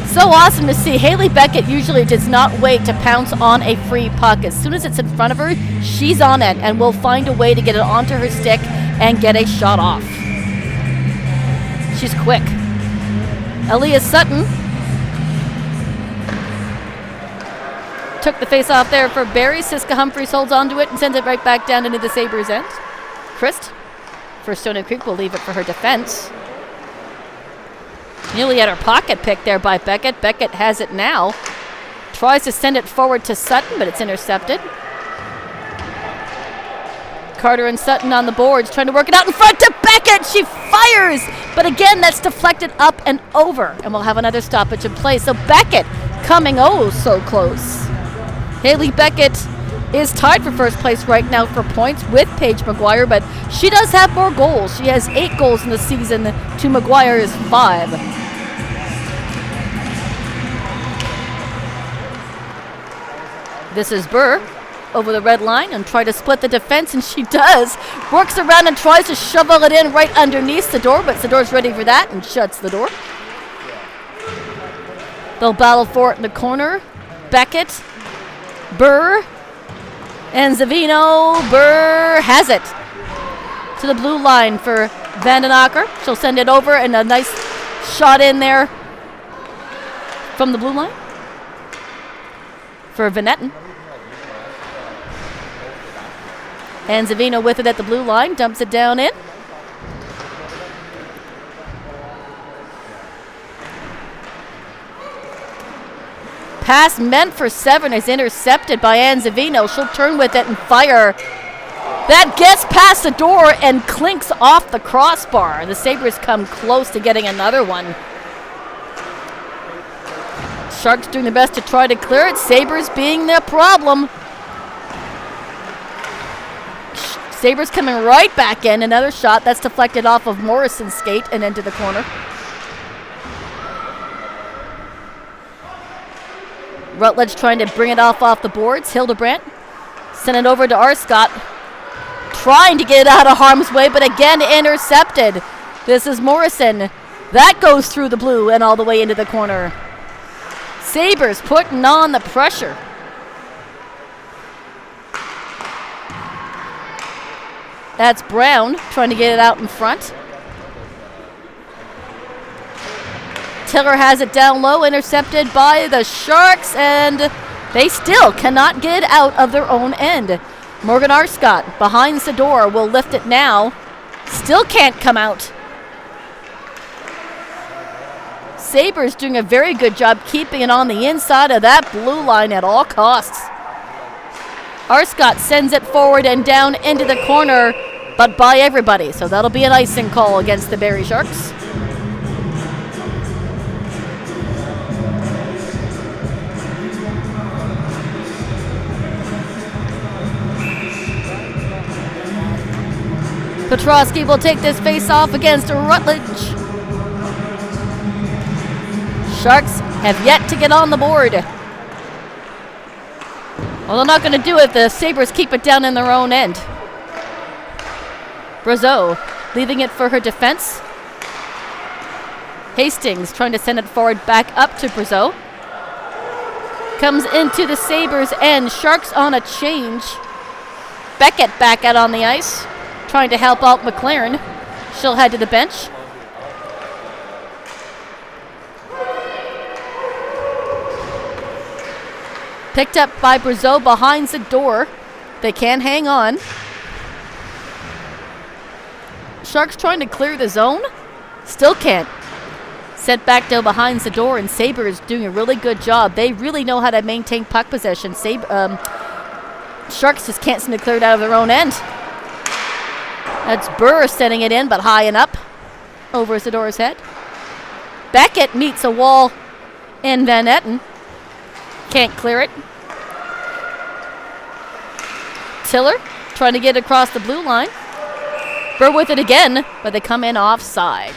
So awesome to see. Haley Beckett usually does not wait to pounce on a free puck. As soon as it's in front of her, she's on it and will find a way to get it onto her stick and get a shot off. She's quick. Aaliyah Sutton took the face off there for Barrie. Siska Humphries holds onto it and sends it right back down into the Sabres' end. Christ for Stoney Creek will leave it for her defense. Nearly at her pocket pick there by Beckett. Beckett has it now. Tries to send it forward to Sutton, but it's intercepted. Carter and Sutton on the boards, trying to work it out in front to Beckett. She fires, but again, that's deflected up and over, and we'll have another stoppage in play. So Beckett coming oh so close. Haley Beckett is tied for first place right now for points with Paige McGuire, but she does have more goals. She has 8 goals in the season to McGuire's 5. This is Burr over the red line and try to split the defense, and she does. Works around and tries to shovel it in right underneath the door, but Sador's ready for that and shuts the door. They'll battle for it in the corner. Beckett, Burr, and Zavino. Burr has it to the blue line for Vandenacker. She'll send it over, and a nice shot in there from the blue line for Van Etten. And Zavino with it at the blue line, dumps it down in. Pass meant for 7 is intercepted by Ann Zavino. She'll turn with it and fire. That gets past the door and clinks off the crossbar. The Sabres come close to getting another one. Sharks doing their best to try to clear it. Sabres being the problem. Sabres coming right back in. Another shot that's deflected off of Morrison's skate and into the corner. Rutledge trying to bring it off the boards. Hildebrandt send it over to Arscott. Trying to get it out of harm's way, but again intercepted. This is Morrison. That goes through the blue and all the way into the corner. Sabres putting on the pressure. That's Brown trying to get it out in front. Tiller has it down low, intercepted by the Sharks, and they still cannot get it out of their own end. Morgan Arscott behind the door will lift it now. Still can't come out. Sabres doing a very good job keeping it on the inside of that blue line at all costs. Arscott sends it forward and down into the corner, but by everybody. So that'll be an icing call against the Barrie Sharks. Petrosky will take this face off against Rutledge. Sharks have yet to get on the board. Well, they're not going to do it. The Sabres keep it down in their own end. Brazeau leaving it for her defense. Hastings trying to send it forward back up to Brazeau. Comes into the Sabres end. Sharks on a change. Beckett back out on the ice, trying to help out McLaren. She'll head to the bench. Picked up by Brazeau behind the door. They can hang on. Sharks trying to clear the zone. Still can't. Sent back down behind the door, and Sabres doing a really good job. They really know how to maintain puck possession. Sharks just can't seem to clear it out of their own end. That's Burr sending it in, but high and up over Zador's head. Beckett meets a wall in Van Etten. Can't clear it. Tiller trying to get across the blue line. Burr with it again, but they come in offside.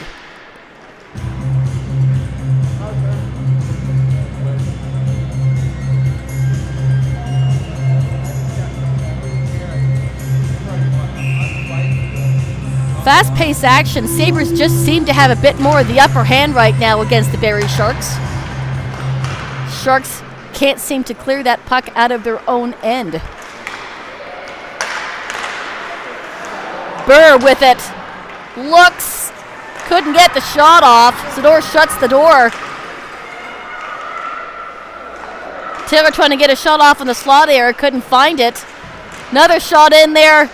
Fast-paced action. Sabres just seem to have a bit more of the upper hand right now against the Barrie Sharks. Sharks can't seem to clear that puck out of their own end. Burr with it. Looks. Couldn't get the shot off. Sador shuts the door. Taylor trying to get a shot off in the slot area. Couldn't find it. Another shot in there.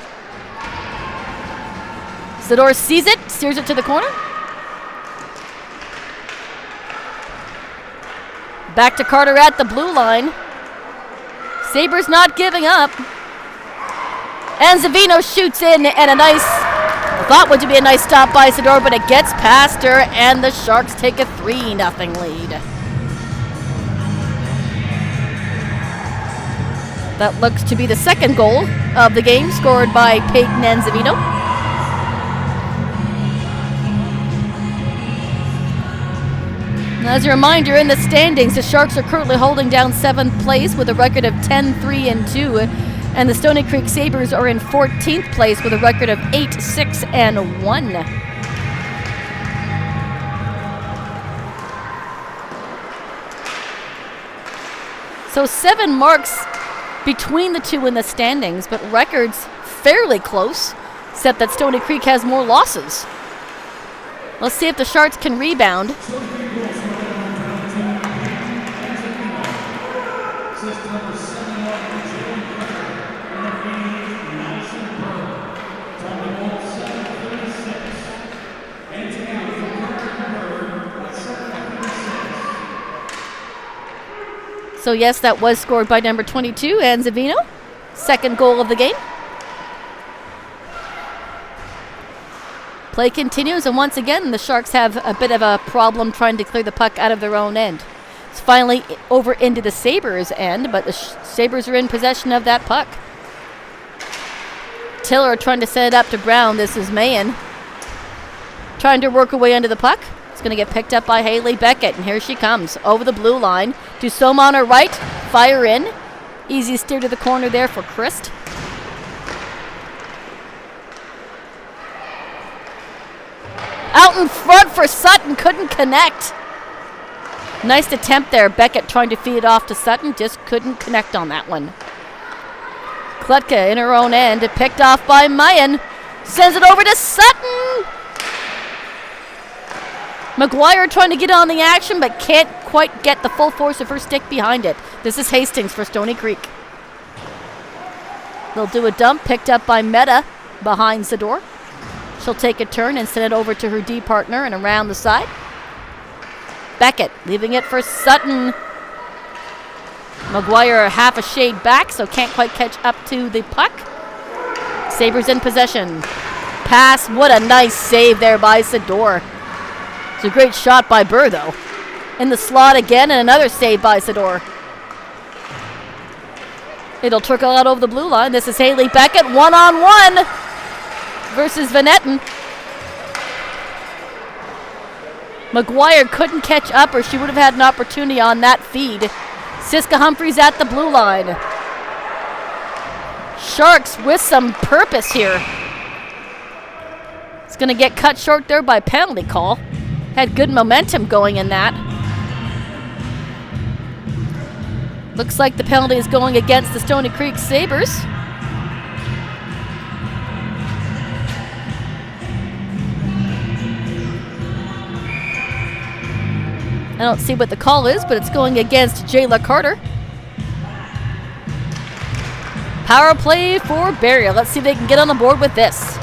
Sador sees it. Steers it to the corner. Back to Carter at the blue line. Sabres not giving up. And Zavino shoots in, and a nice, thought would be a nice stop by Sador, but it gets past her, and the Sharks take a 3-0 lead. That looks to be the second goal of the game, scored by Peyton and Zavino. As a reminder, in the standings, the Sharks are currently holding down 7th place with a record of 10-3-2, and the Stoney Creek Sabres are in 14th place with a record of 8-6-1. So 7 marks between the two in the standings, but records fairly close, except that Stoney Creek has more losses. Let's see if the Sharks can rebound. So yes, that was scored by number 22, and Zavino. Second goal of the game. Play continues, and once again, the Sharks have a bit of a problem trying to clear the puck out of their own end. It's finally over into the Sabres' end, but the Sabres are in possession of that puck. Tiller trying to send it up to Brown. This is Mahan trying to work her way under the puck. It's going to get picked up by Haley Beckett, and here she comes over the blue line. Dusoma on her right, fire in. Easy steer to the corner there for Christ. Out in front for Sutton, couldn't connect. Nice attempt there. Beckett trying to feed it off to Sutton, just couldn't connect on that one. Kletka in her own end, picked off by Mayan. Sends it over to Sutton. McGuire trying to get on the action, but can't quite get the full force of her stick behind it. This is Hastings for Stoney Creek. They'll do a dump, picked up by Meta behind Zador. She'll take a turn and send it over to her D partner and around the side. Beckett leaving it for Sutton. McGuire half a shade back, so can't quite catch up to the puck. Sabres in possession. Pass, what a nice save there by Sador. It's a great shot by Burr, though. In the slot again, and another save by Sador. It'll trickle out over the blue line. This is Haley Beckett, one-on-one versus Van Etten. McGuire couldn't catch up, or she would have had an opportunity on that feed. Siska Humphries at the blue line. Sharks with some purpose here. It's going to get cut short there by penalty call. Had good momentum going in that. Looks like the penalty is going against the Stoney Creek Sabres. I don't see what the call is, but it's going against Jayla Carter. Power play for Barrie. Let's see if they can get on the board with this.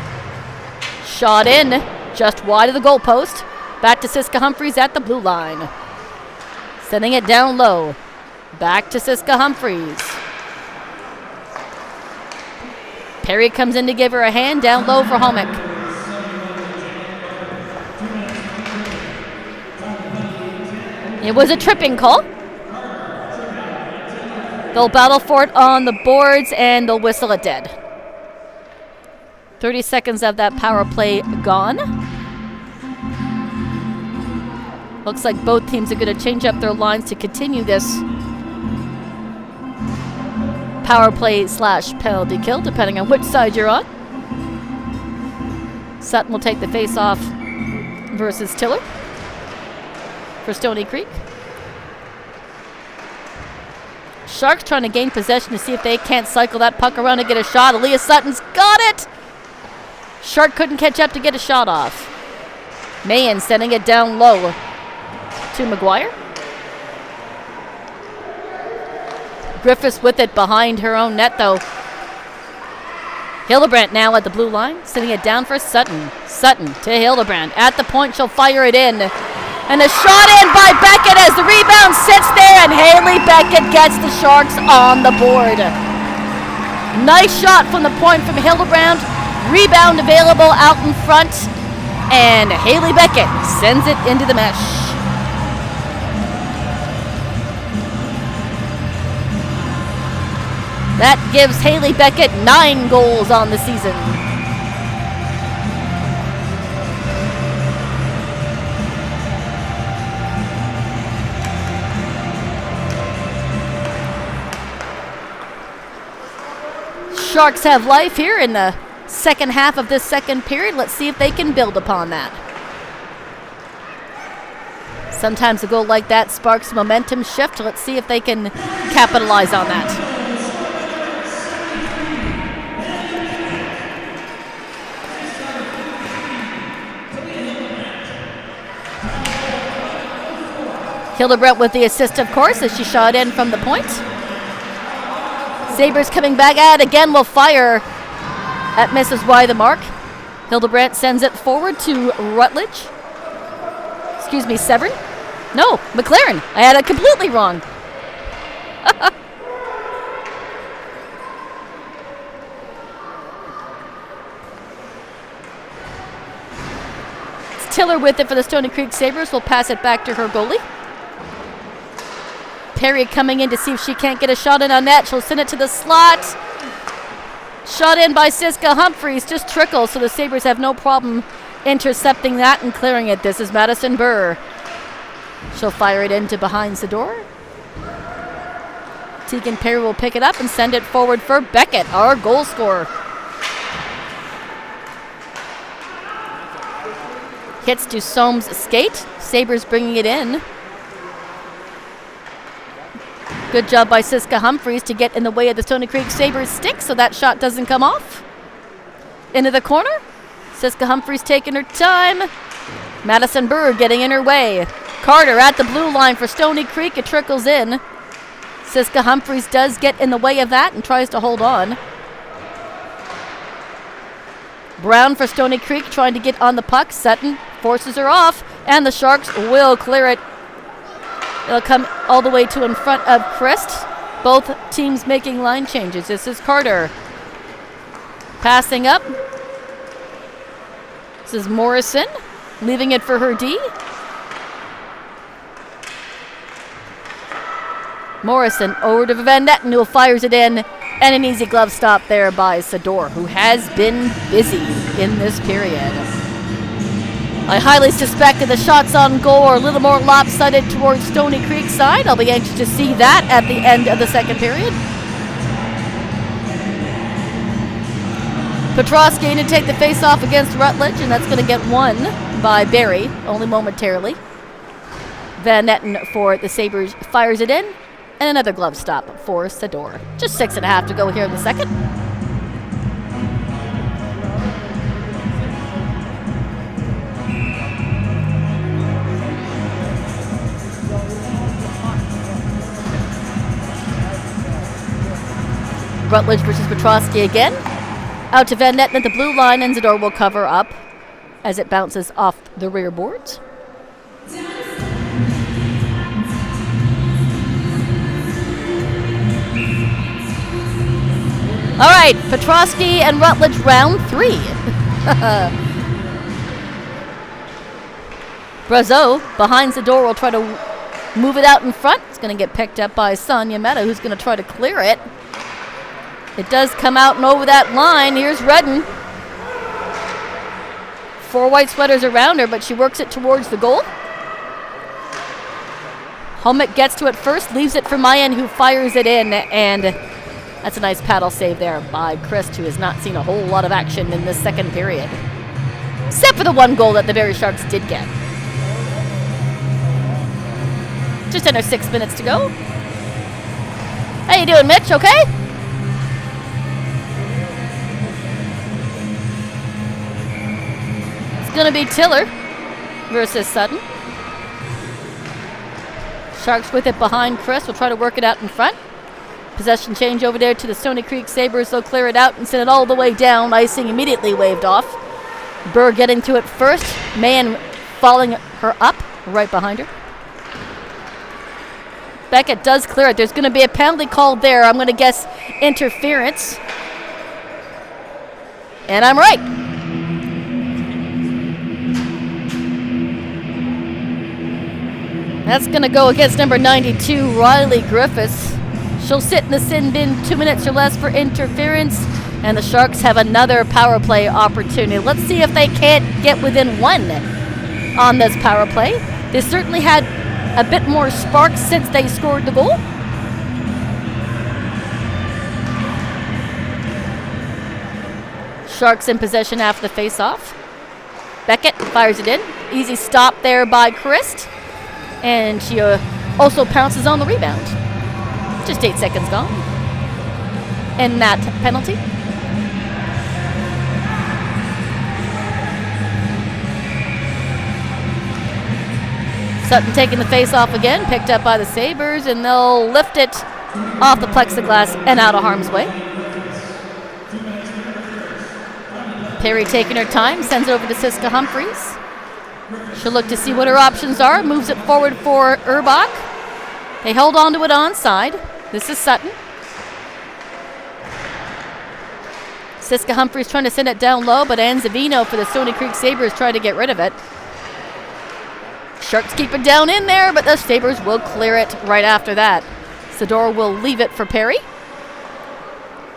Shot in, just wide of the goalpost. Back to Siska Humphries at the blue line. Sending it down low. Back to Siska Humphries. Perry comes in to give her a hand, down low for Homick. It was a tripping call. They'll battle for it on the boards, and they'll whistle it dead. 30 seconds of that power play gone. Looks like both teams are going to change up their lines to continue this power play / penalty kill, depending on which side you're on. Sutton will take the face-off versus Tiller for Stoney Creek. Sharks trying to gain possession to see if they can't cycle that puck around and get a shot. Elias Sutton's got it! Shark couldn't catch up to get a shot off. Mahan sending it down low to McGuire. Griffiths with it behind her own net, though. Hildebrandt now at the blue line, sending it down for Sutton. Sutton to Hildebrandt. At the point, she'll fire it in. And a shot in by Beckett as the rebound sits there, and Haley Beckett gets the Sharks on the board. Nice shot from the point from Hildebrandt. Rebound available out in front, and Haley Beckett sends it into the mesh. That gives Haley Beckett 9 goals on the season. Sharks have life here in the second half of this second period. Let's see if they can build upon that. Sometimes a goal like that sparks a momentum shift. Let's see if they can capitalize on that. Hildebrandt with the assist, of course, as she shot in from the point. Sabres coming back out again, will fire at Mrs. Y the mark. Hildebrandt sends it forward to Rutledge. Excuse me, Severn? No, McLaren. I had it completely wrong. It's Tiller with it for the Stoney Creek Sabres. Will pass it back to her goalie. Perry coming in to see if she can't get a shot in on net. She'll send it to the slot. Shot in by Siska Humphreys. Just trickles, so the Sabres have no problem intercepting that and clearing it. This is Madison Burr. She'll fire it into behind Zador. Tegan Perry will pick it up and send it forward for Beckett, our goal scorer. Hits Dusome's skate. Sabres bringing it in. Good job by Siska Humphreys to get in the way of the Stoney Creek Sabres stick so that shot doesn't come off. Into the corner. Siska Humphreys taking her time. Madison Burr getting in her way. Carter at the blue line for Stoney Creek. It trickles in. Siska Humphreys does get in the way of that and tries to hold on. Brown for Stoney Creek trying to get on the puck. Sutton forces her off, and the Sharks will clear it. It'll come all the way to in front of Christ. Both teams making line changes. This is Carter. Passing up. This is Morrison. Leaving it for her D. Morrison over to Van Netten, who fires it in. And an easy glove stop there by Sador, who has been busy in this period. I highly suspect that the shots on goal are a little more lopsided towards Stoney Creek side. I'll be anxious to see that at the end of the second period. Petrosky to take the face-off against Rutledge, and that's going to get won by Barrie, only momentarily. Van Netten for the Sabres fires it in, and another glove stop for Sador. Just 6.5 to go here in the second. Rutledge versus Petrosky again. Out to Van Netten at the blue line, and Zador will cover up as it bounces off the rear boards. All right, Petrosky and Rutledge round 3. Brazeau behind Zador will try to move it out in front. It's going to get picked up by Sonia Meta, who's going to try to clear it. It does come out and over that line. Here's Redden. 4 white sweaters around her, but she works it towards the goal. Homick gets to it first, leaves it for Mayan, who fires it in, and that's a nice paddle save there by Christ, who has not seen a whole lot of action in this second period. Except for the 1 goal that the Barrie Sharks did get. Just under 6 minutes to go. you doing, Mitch? Okay? It's going to be Tiller versus Sutton. Sharks with it behind Chris. We'll try to work it out in front. Possession change over there to the Stoney Creek Sabres. They'll clear it out and send it all the way down. Icing immediately waved off. Burr getting to it first. Mahan following her up right behind her. Beckett does clear it. There's going to be a penalty called there. I'm going to guess interference. And I'm right. That's going to go against number 92, Riley Griffiths. She'll sit in the sin bin 2 minutes or less for interference, and the Sharks have another power play opportunity. Let's see if they can't get within one on this power play. They certainly had a bit more spark since they scored the goal. Sharks in possession after the face-off. Beckett fires it in. Easy stop there by Christ. And she also pounces on the rebound. Just 8 seconds gone. And that penalty. Sutton taking the face off again, picked up by the Sabres, and they'll lift it off the plexiglass and out of harm's way. Perry taking her time, sends it over to Siska Humphreys. She'll look to see what her options are, moves it forward for Urbach. They hold on to it onside. This is Sutton. Siska Humphreys trying to send it down low, but Anzavino for the Stoney Creek Sabres trying to get rid of it. Sharks keep it down in there, but the Sabres will clear it right after that. Sador will leave it for Perry.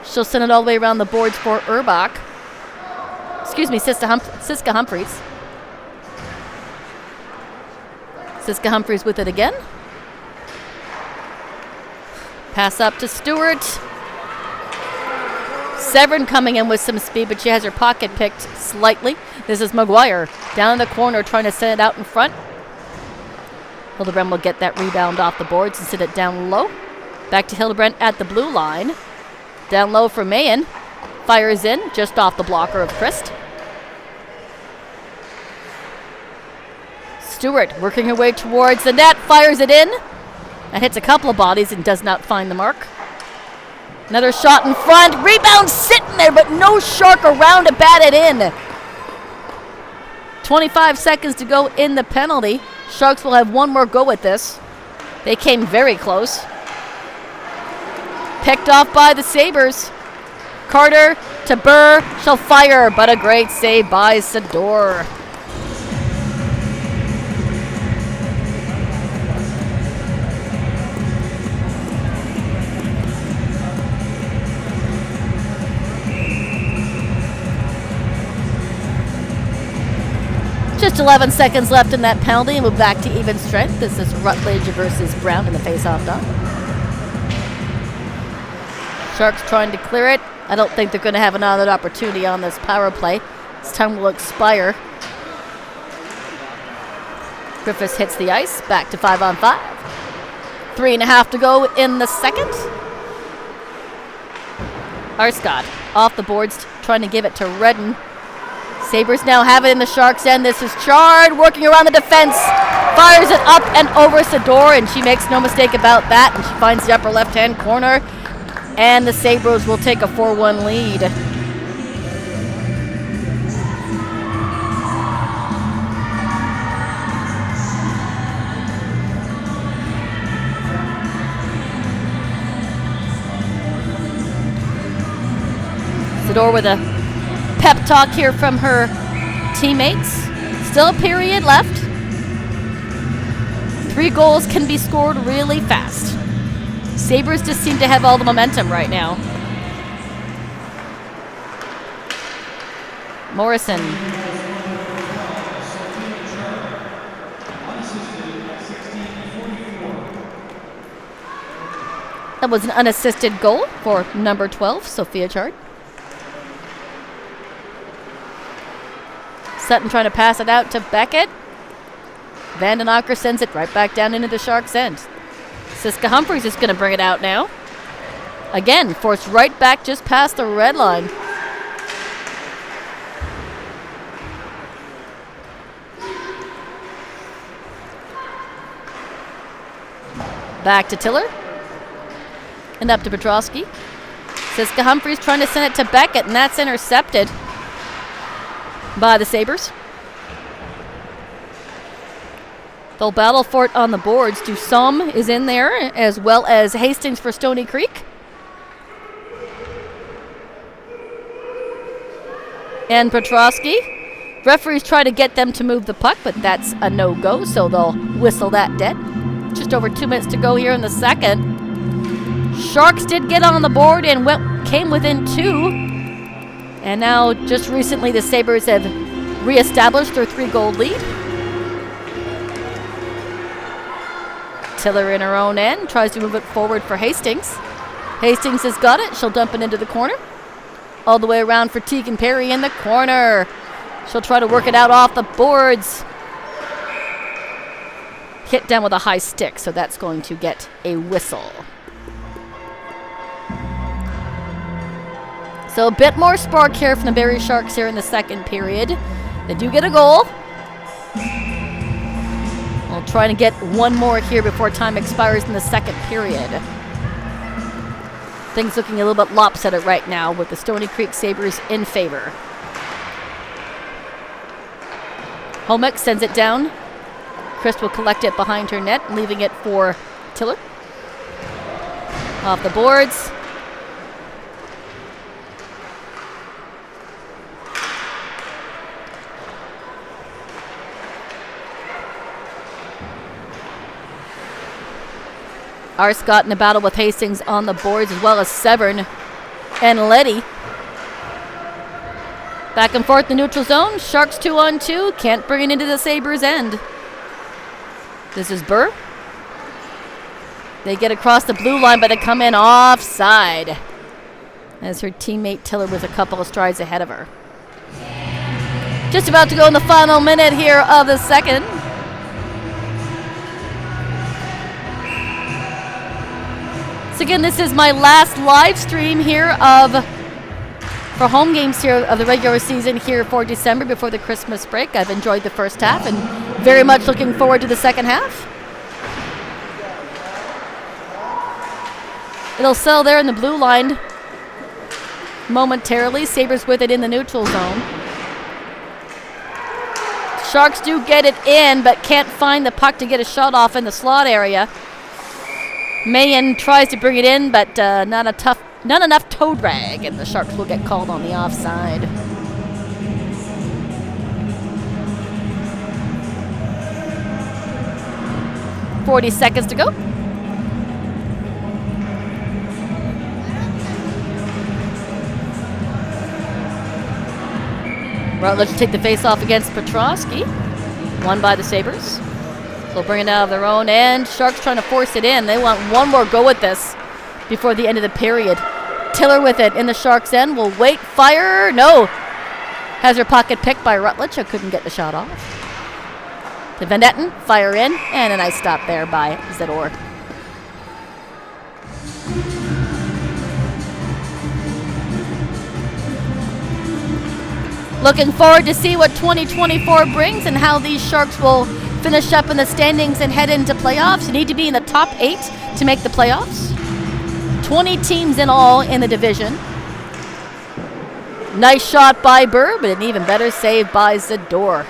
She'll send it all the way around the boards for Urbach. Excuse me, Siska Humphreys. Siska Humphreys with it again. Pass up to Stewart. Severn coming in with some speed, but she has her pocket picked slightly. This is Maguire down in the corner trying to send it out in front. Hildebrand will get that rebound off the boards and sit it down low. Back to Hildebrand at the blue line. Down low for Mahan. Fires in just off the blocker of Christ. Stewart working her way towards the net. Fires it in. That hits a couple of bodies and does not find the mark. Another shot in front. Rebound sitting there, but no Shark around to bat it in. 25 seconds to go in the penalty. Sharks will have one more go at this. They came very close. Picked off by the Sabres. Carter to Burr. She'll fire, but a great save by Sador. Just 11 seconds left in that penalty, and we're back to even strength. This is Rutledge versus Brown in the face-off done. Sharks trying to clear it. I don't think they're going to have another opportunity on this power play. This time will expire. Griffiths hits the ice. Back to 5-on-5. 3.5 to go in the second. Arscott off the boards, trying to give it to Redden. Sabres now have it in the Sharks' end. This is Chard working around the defense. Fires it up and over Sador, and she makes no mistake about that. And she finds the upper left-hand corner. And the Sabres will take a 4-1 lead. Sador with a pep talk here from her teammates. Still a period left. 3 goals can be scored really fast. Sabres just seem to have all the momentum right now. Morrison. That was an unassisted goal for number 12, Sophia Chard. Sutton trying to pass it out to Beckett. Vandenacker sends it right back down into the Sharks' end. Siska Humphreys is going to bring it out now. Again, forced right back just past the red line. Back to Tiller. And up to Petrosky. Siska Humphries trying to send it to Beckett, and that's intercepted by the Sabres. They'll battle for it on the boards. Dusom is in there, as well as Hastings for Stoney Creek. And Petrosky. Referees try to get them to move the puck, but that's a no-go, so they'll whistle that dead. Just over 2 minutes to go here in the second. Sharks did get on the board and came within 2. And now, just recently, the Sabres have reestablished their 3-goal lead. Tiller in her own end, tries to move it forward for Hastings. Hastings has got it. She'll dump it into the corner. All the way around for Tegan Perry in the corner. She'll try to work it out off the boards. Hit down with a high stick, so that's going to get a whistle. So a bit more spark here from the Barrie Sharks here in the second period. They do get a goal. We'll try to get one more here before time expires in the second period. Things looking a little bit lopsided right now with the Stoney Creek Sabres in favor. Homek sends it down. Chris will collect it behind her net, leaving it for Tiller. Off the boards. Arscott in a battle with Hastings on the boards, as well as Severn and Letty. Back and forth in the neutral zone. Sharks 2-on-2. Can't bring it into the Sabres' end. This is Burr. They get across the blue line, but they come in offside, as her teammate Tiller was a couple of strides ahead of her. Just about to go in the final minute here of the second. So again, this is my last live stream here for home games here of the regular season here for December before the Christmas break. I've enjoyed the first half and very much looking forward to the second half. It'll settle there in the blue line momentarily. Sabres with it in the neutral zone. Sharks do get it in, but can't find the puck to get a shot off in the slot area. Mayen tries to bring it in, but not enough toe drag, and the Sharks will get called on the offside. .40 seconds to go. Rutledge take the face-off against Petrosky. Won by the Sabres. They'll bring it out of their own end. Sharks trying to force it in. They want one more go at this before the end of the period. Tiller with it in the Sharks' end. Will wait. Fire. No. Has her pocket picked by Rutledge, who couldn't get the shot off. To Van Etten. Fire in. And a nice stop there by Zador. Looking forward to see what 2024 brings and how these Sharks will finish up in the standings and head into playoffs. You need to be in the top 8 to make the playoffs. 20 teams in all in the division. Nice shot by Burr, but an even better save by Zador.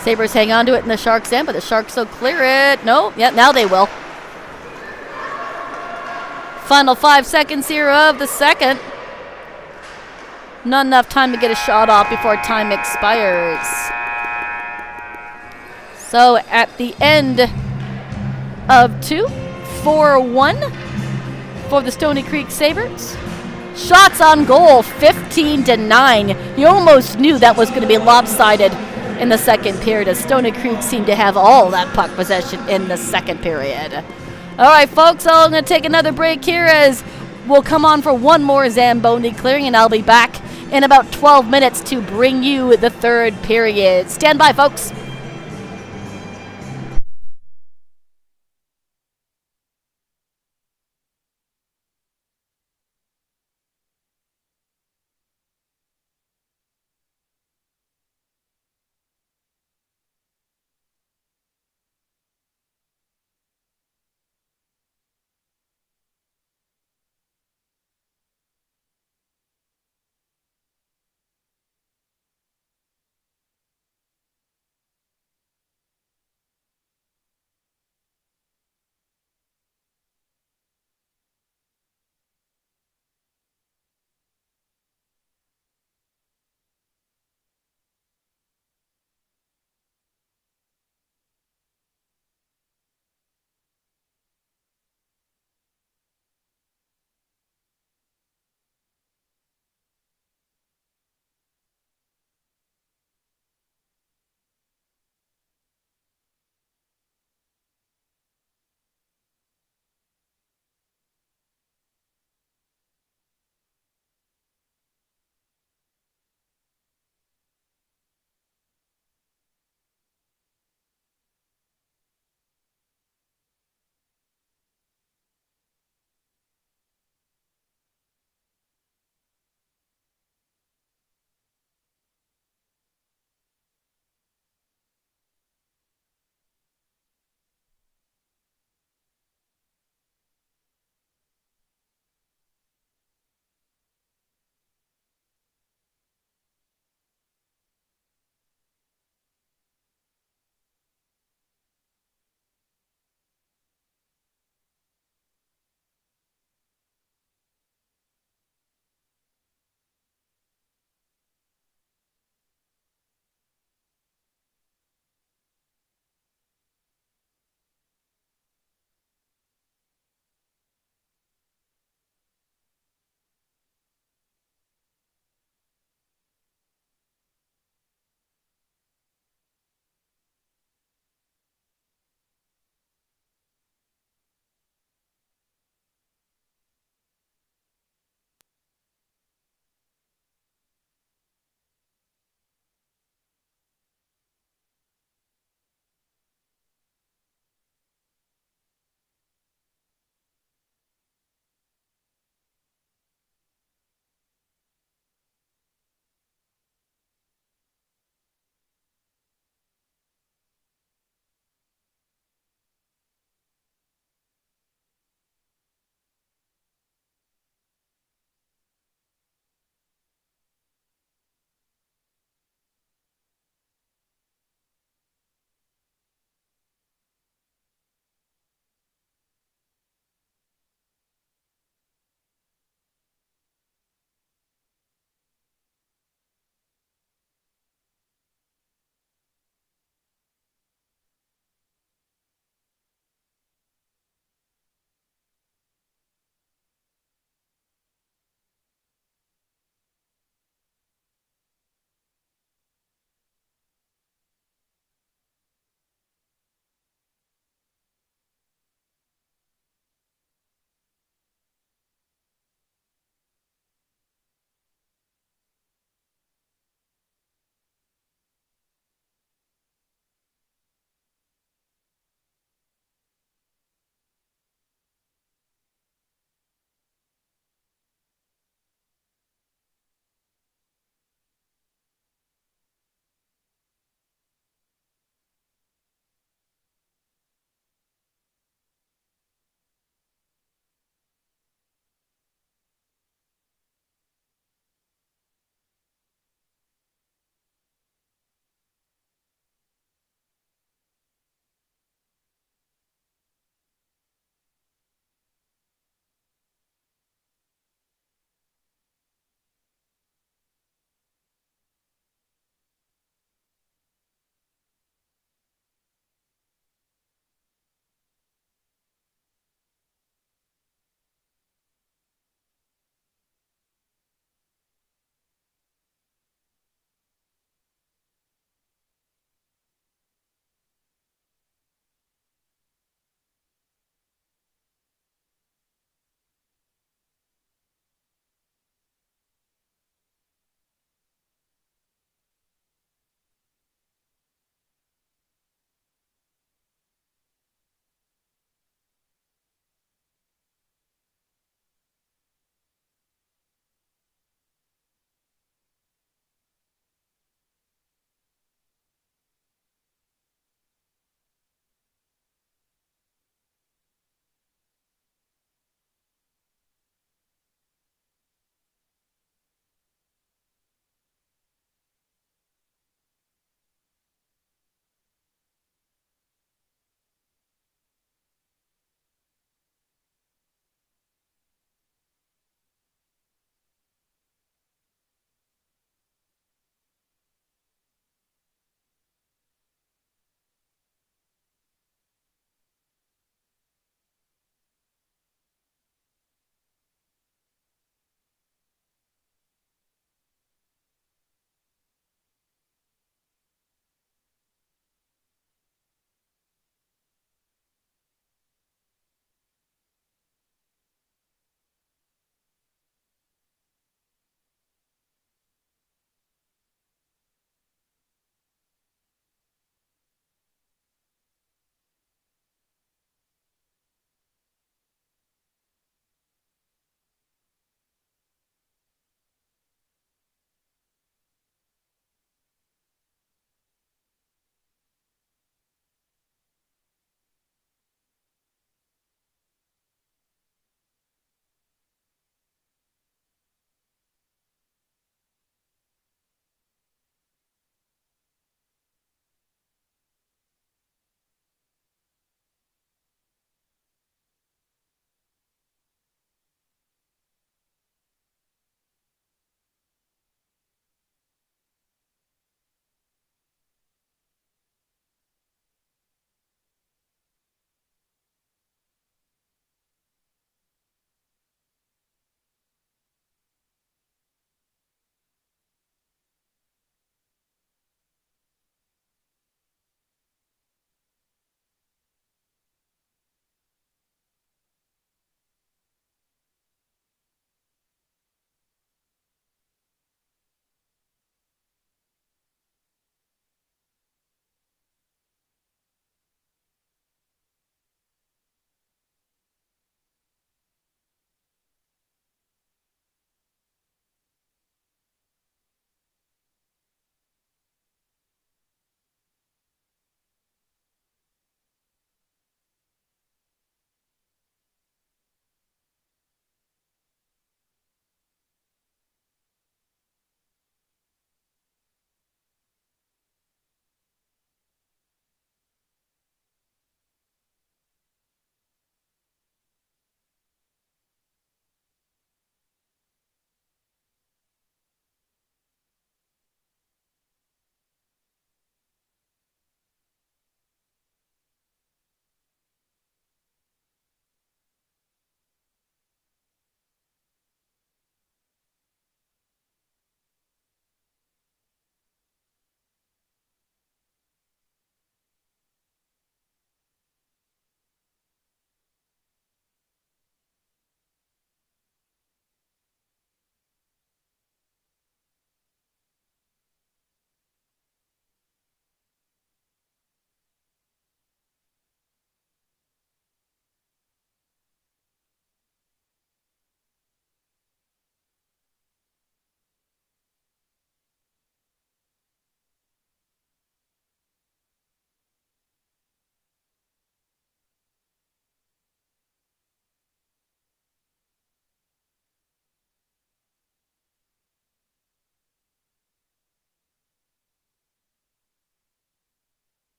Sabres hang on to it in the Sharks' end, but the Sharks will clear it. No, yeah, now they will. Final 5 seconds here of the second. Not enough time to get a shot off before time expires. So at the end of 2, 4-1 for the Stoney Creek Sabres. Shots on goal, 15-9. You almost knew that was going to be lopsided in the second period, as Stoney Creek seemed to have all that puck possession in the second period. All right, folks, I'm going to take another break here as we'll come on for one more Zamboni clearing, and I'll be back in about 12 minutes to bring you the third period. Stand by, folks.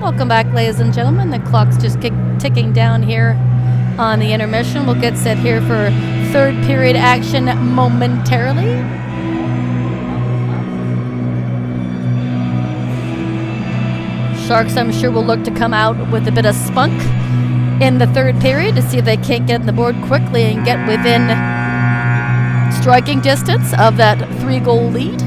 Welcome back, ladies and gentlemen. The clock's just ticking down here on the intermission. We'll get set here for third period action momentarily. Sharks, I'm sure, will look to come out with a bit of spunk in the third period to see if they can't get on the board quickly and get within striking distance of that 3-goal lead.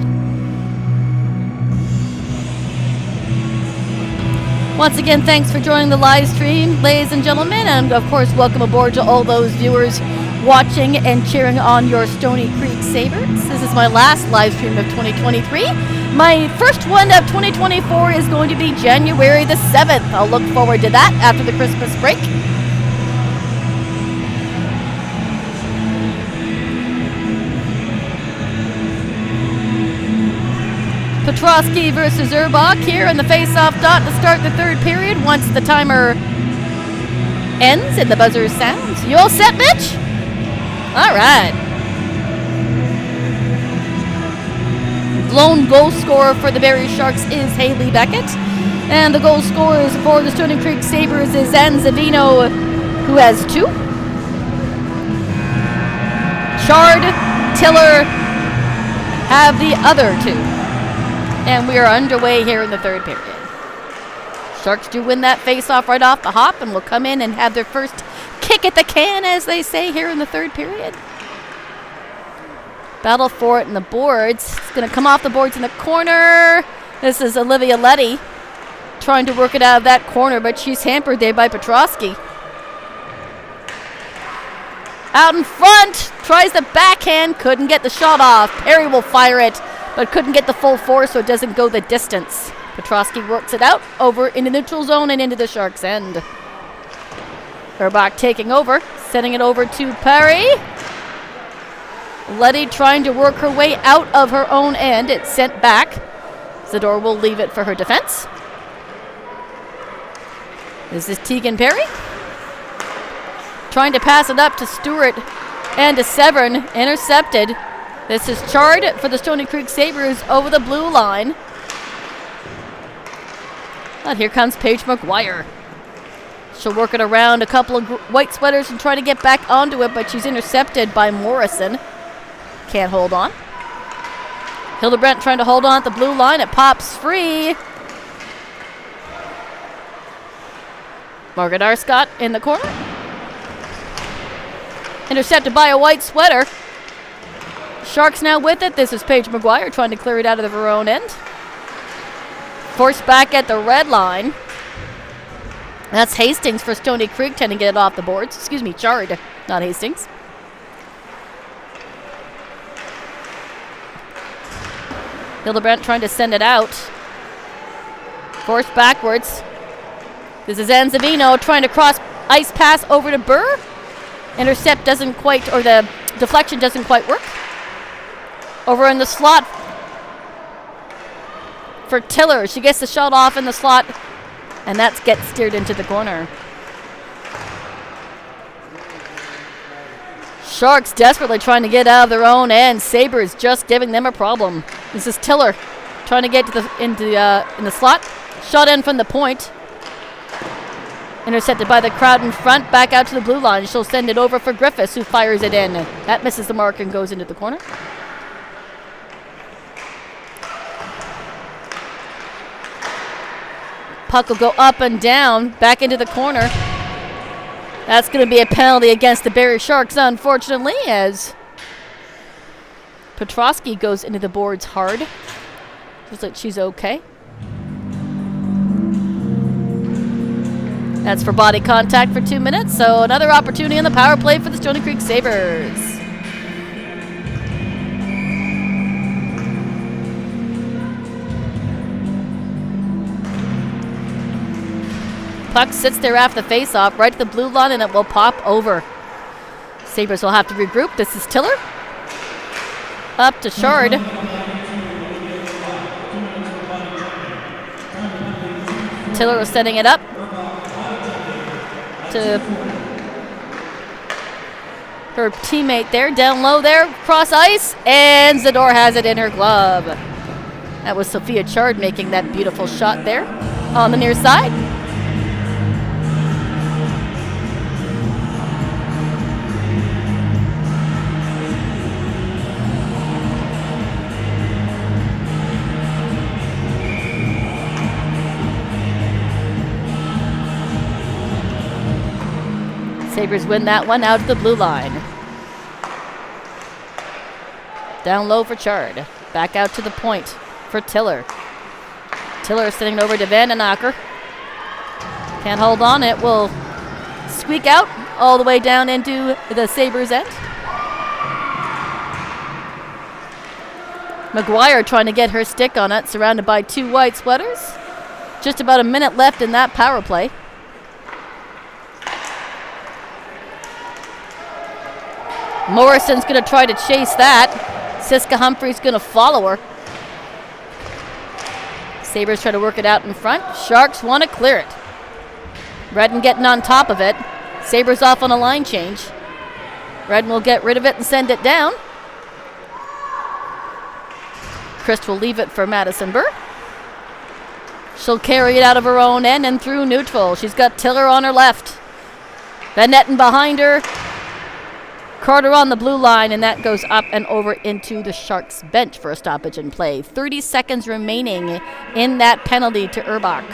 Once again, thanks for joining the live stream, ladies and gentlemen, and of course, welcome aboard to all those viewers watching and cheering on your Stoney Creek Sabres. This is my last live stream of 2023. My first one of 2024 is going to be January the 7th. I'll look forward to that after the Christmas break. Petrosky versus Urbach here in the face-off dot to start the third period once the timer ends and the buzzer sounds. You all set, Mitch? All right. Lone goal scorer for the Barrie Sharks is Haley Beckett. And the goal scorers for the Stoney Creek Sabres is Zanzavino, who has 2. Chard, Tiller have the other 2. And we are underway here in the third period. Sharks do win that face-off right off the hop and will come in and have their first kick at the can, as they say, here in the third period. Battle for it in the boards. It's going to come off the boards in the corner. This is Olivia Letty trying to work it out of that corner, but she's hampered there by Petrosky. Out in front, tries the backhand, couldn't get the shot off. Perry will fire it, but couldn't get the full force, so it doesn't go the distance. Petrosky works it out over in the neutral zone and into the Sharks' end. Urbach taking over, sending it over to Perry. Letty trying to work her way out of her own end. It's sent back. Zador will leave it for her defense. This is Tegan Perry. Trying to pass it up to Stewart and to Severn. Intercepted. This is Chard for the Stoney Creek Sabres over the blue line. And here comes Paige McGuire. She'll work it around a couple of white sweaters and try to get back onto it, but she's intercepted by Morrison. Can't hold on. Hildebrandt trying to hold on at the blue line. It pops free. Margaret Arscott in the corner. Intercepted by a white sweater. Sharks now with it. This is Paige McGuire trying to clear it out of her own end. Forced back at the red line. That's Hastings for Stoney Creek trying to get it off the boards. Excuse me, Chard, not Hastings. Hildebrandt trying to send it out. Forced backwards. This is Anzavino trying to cross ice pass over to Burr. Intercept doesn't quite, or the deflection doesn't quite work. Over in the slot for Tiller. She gets the shot off in the slot, and that gets steered into the corner. Sharks desperately trying to get out of their own end. Sabres just giving them a problem. This is Tiller trying to get to in the slot. Shot in from the point. Intercepted by the crowd in front. Back out to the blue line. She'll send it over for Griffiths, who fires it in. That misses the mark and goes into the corner. Puck will go up and down, back into the corner. That's going to be a penalty against the Barrie Sharks, unfortunately, as Petrosky goes into the boards hard. Looks like she's okay. That's for body contact for 2 minutes, so another opportunity on the power play for the Stoney Creek Sabres. Puck sits there after the face-off, right to the blue line, and it will pop over. Sabres will have to regroup. This is Tiller. Up to Chard. Tiller was setting it up to her teammate there, down low there, cross ice, and Zador has it in her glove. That was Sophia Chard making that beautiful shot there on the near side. Sabres win that one out of the blue line. Down low for Chard. Back out to the point for Tiller. Tiller sending it over to Van den Akker. Can't hold on. It will squeak out all the way down into the Sabres end. McGuire trying to get her stick on it, surrounded by 2 white sweaters. Just about a minute left in that power play. Morrison's going to try to chase that. Siska Humphrey's going to follow her. Sabres try to work it out in front. Sharks want to clear it. Redden getting on top of it. Sabres off on a line change. Redden will get rid of it and send it down. Christ will leave it for Madison Burr. She'll carry it out of her own end and through neutral. She's got Tiller on her left. Van Etten behind her. Carter on the blue line, and that goes up and over into the Sharks bench for a stoppage in play. 30 seconds remaining in that penalty to Urbach.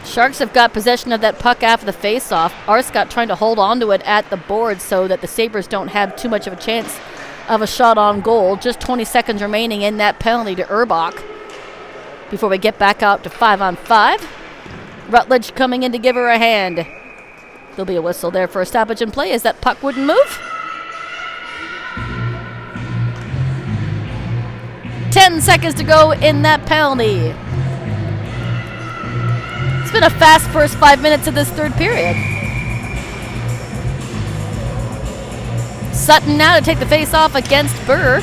Sharks have got possession of that puck after the face-off. Arscott trying to hold on to it at the board so that the Sabres don't have too much of a chance of a shot on goal. Just 20 seconds remaining in that penalty to Urbach before we get back out to 5-on-5. Rutledge coming in to give her a hand. There'll be a whistle there for a stoppage in play as that puck wouldn't move. 10 seconds to go in that penalty. It's been a fast first 5 minutes of this third period. Sutton now to take the face-off against Burr.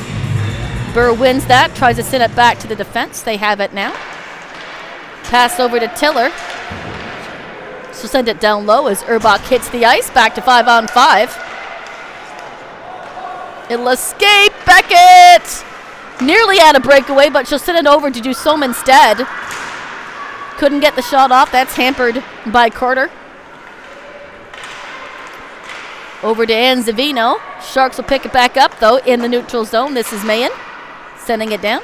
Burr wins that, tries to send it back to the defense. They have it now. Pass over to Tiller. She'll send it down low as Urbach hits the ice. Back to 5-on-5. It'll escape. Beckett! Nearly had a breakaway, but she'll send it over to Dusom instead. Couldn't get the shot off. That's hampered by Carter. Over to Ann Zavino. Sharks will pick it back up, though, in the neutral zone. This is Mayen sending it down.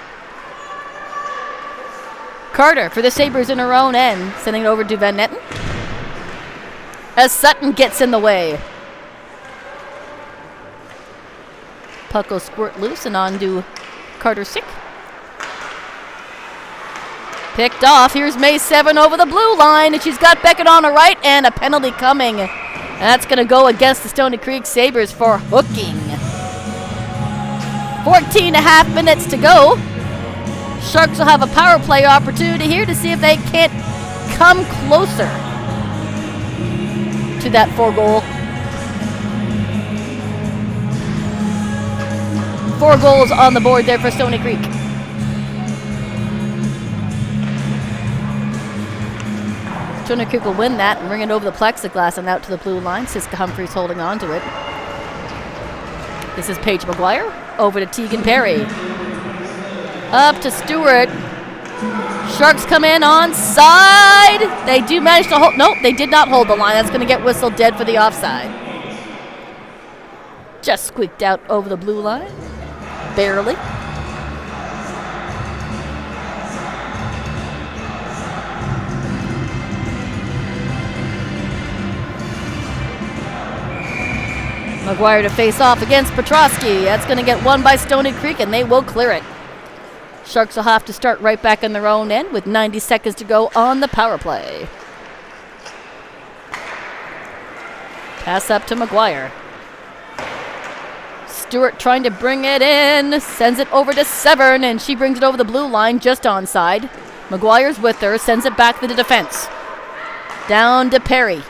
Carter for the Sabres in her own end, sending it over to Van Etten. As Sutton gets in the way. Puck will squirt loose and on to Carter Sick. Picked off. Here's May 7 over the blue line, and she's got Beckett on her right, and a penalty coming. And that's going to go against the Stoney Creek Sabres for hooking. 14.5 minutes to go. Sharks will have a power play opportunity here to see if they can't come closer to that 4-goal. 4 goals on the board there for Stoney Creek. Stoney Creek will win that and bring it over the plexiglass and out to the blue line. Siska Humphreys holding on to it. This is Paige McGuire. Over to Tegan Perry. Up to Stewart. Sharks come in onside. They do manage to hold. Nope, they did not hold the line. That's going to get whistled dead for the offside. Just squeaked out over the blue line. Barely. McGuire to face off against Petrosky. That's going to get won by Stoney Creek, and they will clear it. Sharks will have to start right back in their own end with 90 seconds to go on the power play. Pass up to McGuire. Stewart trying to bring it in. Sends it over to Severn, and she brings it over the blue line just onside. McGuire's with her. Sends it back to the defense. Down to Perry.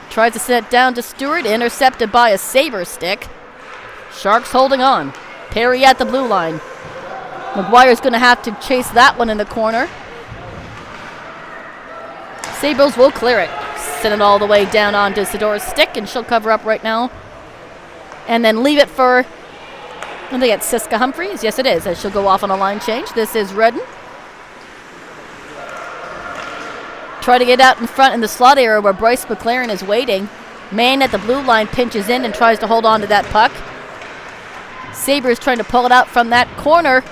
Tries to set it down to Stewart, intercepted by a Sabre stick. Sharks holding on. Perry at the blue line. McGuire's going to have to chase that one in the corner. Sabres will clear it. Send it all the way down onto Sidora's stick, and she'll cover up right now. And then leave it for, I think it's Siska Humphreys. Yes, it is, as she'll go off on a line change. This is Redden. Try to get out in front in the slot area where Bryce McLaren is waiting. Maine at the blue line pinches in and tries to hold on to that puck. Sabres trying to pull it out from that corner.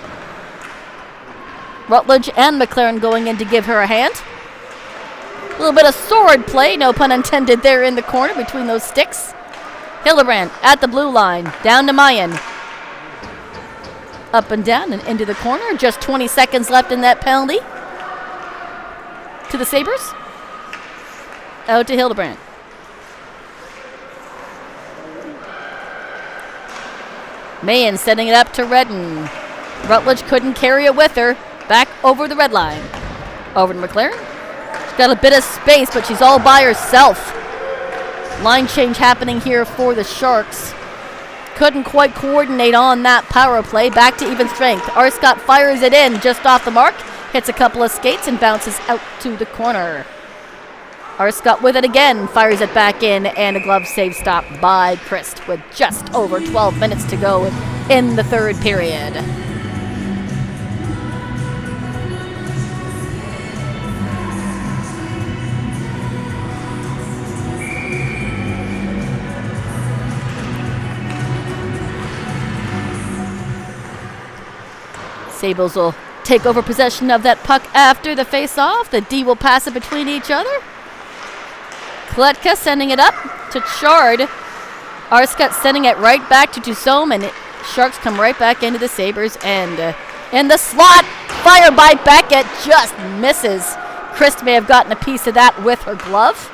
Rutledge and McLaren going in to give her a hand. A little bit of sword play, no pun intended, there in the corner between those sticks. Hildebrand at the blue line, down to Mayen. Up and down and into the corner. Just 20 seconds left in that penalty. To the Sabres. Out to Hildebrand. Mayen setting it up to Redden. Rutledge couldn't carry it with her. Back over the red line. Over to McLaren. She's got a bit of space, but she's all by herself. Line change happening here for the Sharks. Couldn't quite coordinate on that power play. Back to even strength. Arscott fires it in just off the mark. Hits a couple of skates and bounces out to the corner. Arscott with it again. Fires it back in, and a glove save stop by Christ with just over 12 minutes to go in the third period. Sabres will take over possession of that puck after the face-off. The D will pass it between each other. Kletka sending it up to Chard. Arscott sending it right back to Dusome, and Sharks come right back into the Sabres end. In the slot, fired by Beckett, just misses. Christ may have gotten a piece of that with her glove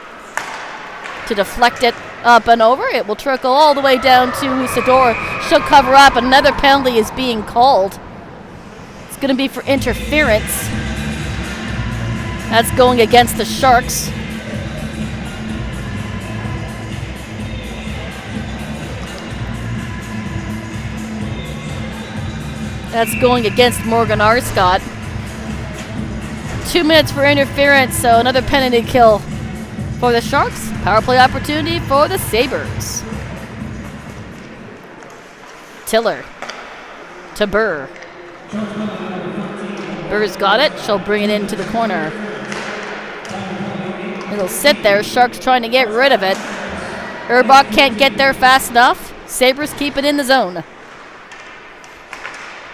to deflect it up and over. It will trickle all the way down to Sador. She'll cover up. Another penalty is being called. It's going to be for interference. That's going against the Sharks. That's going against Morgan Arscott. 2 minutes for interference, so another penalty kill for the Sharks. Power play opportunity for the Sabres. Tiller to Burr. Burr's got it. She'll bring it into the corner. It'll sit there. Sharks trying to get rid of it. Urbach can't get there fast enough. Sabres keep it in the zone.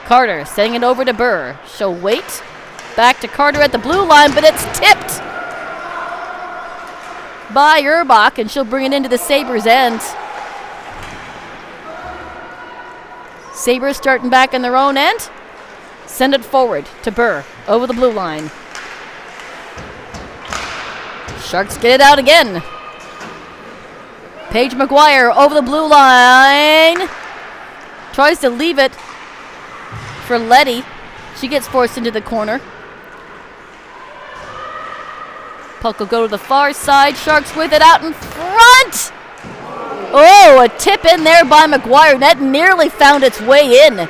Carter sending it over to Burr. She'll wait. Back to Carter at the blue line, but it's tipped by Urbach, and she'll bring it into the Sabres end. Sabres starting back in their own end. Send it forward to Burr over the blue line. Sharks get it out again. Paige McGuire over the blue line. Tries to leave it for Letty. She gets forced into the corner. Puck will go to the far side. Sharks with it out in front. Oh, a tip in there by McGuire. That nearly found its way in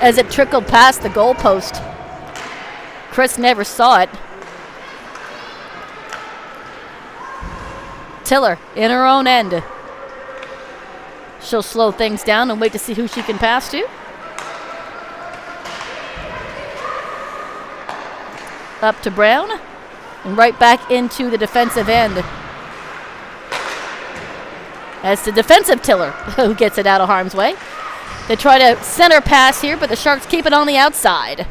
as it trickled past the goalpost. Chris never saw it. Tiller in her own end. She'll slow things down and wait to see who she can pass to. Up to Brown. And right back into the defensive end. As the defensive Tiller who gets it out of harm's way. They try to center pass here, but the Sharks keep it on the outside.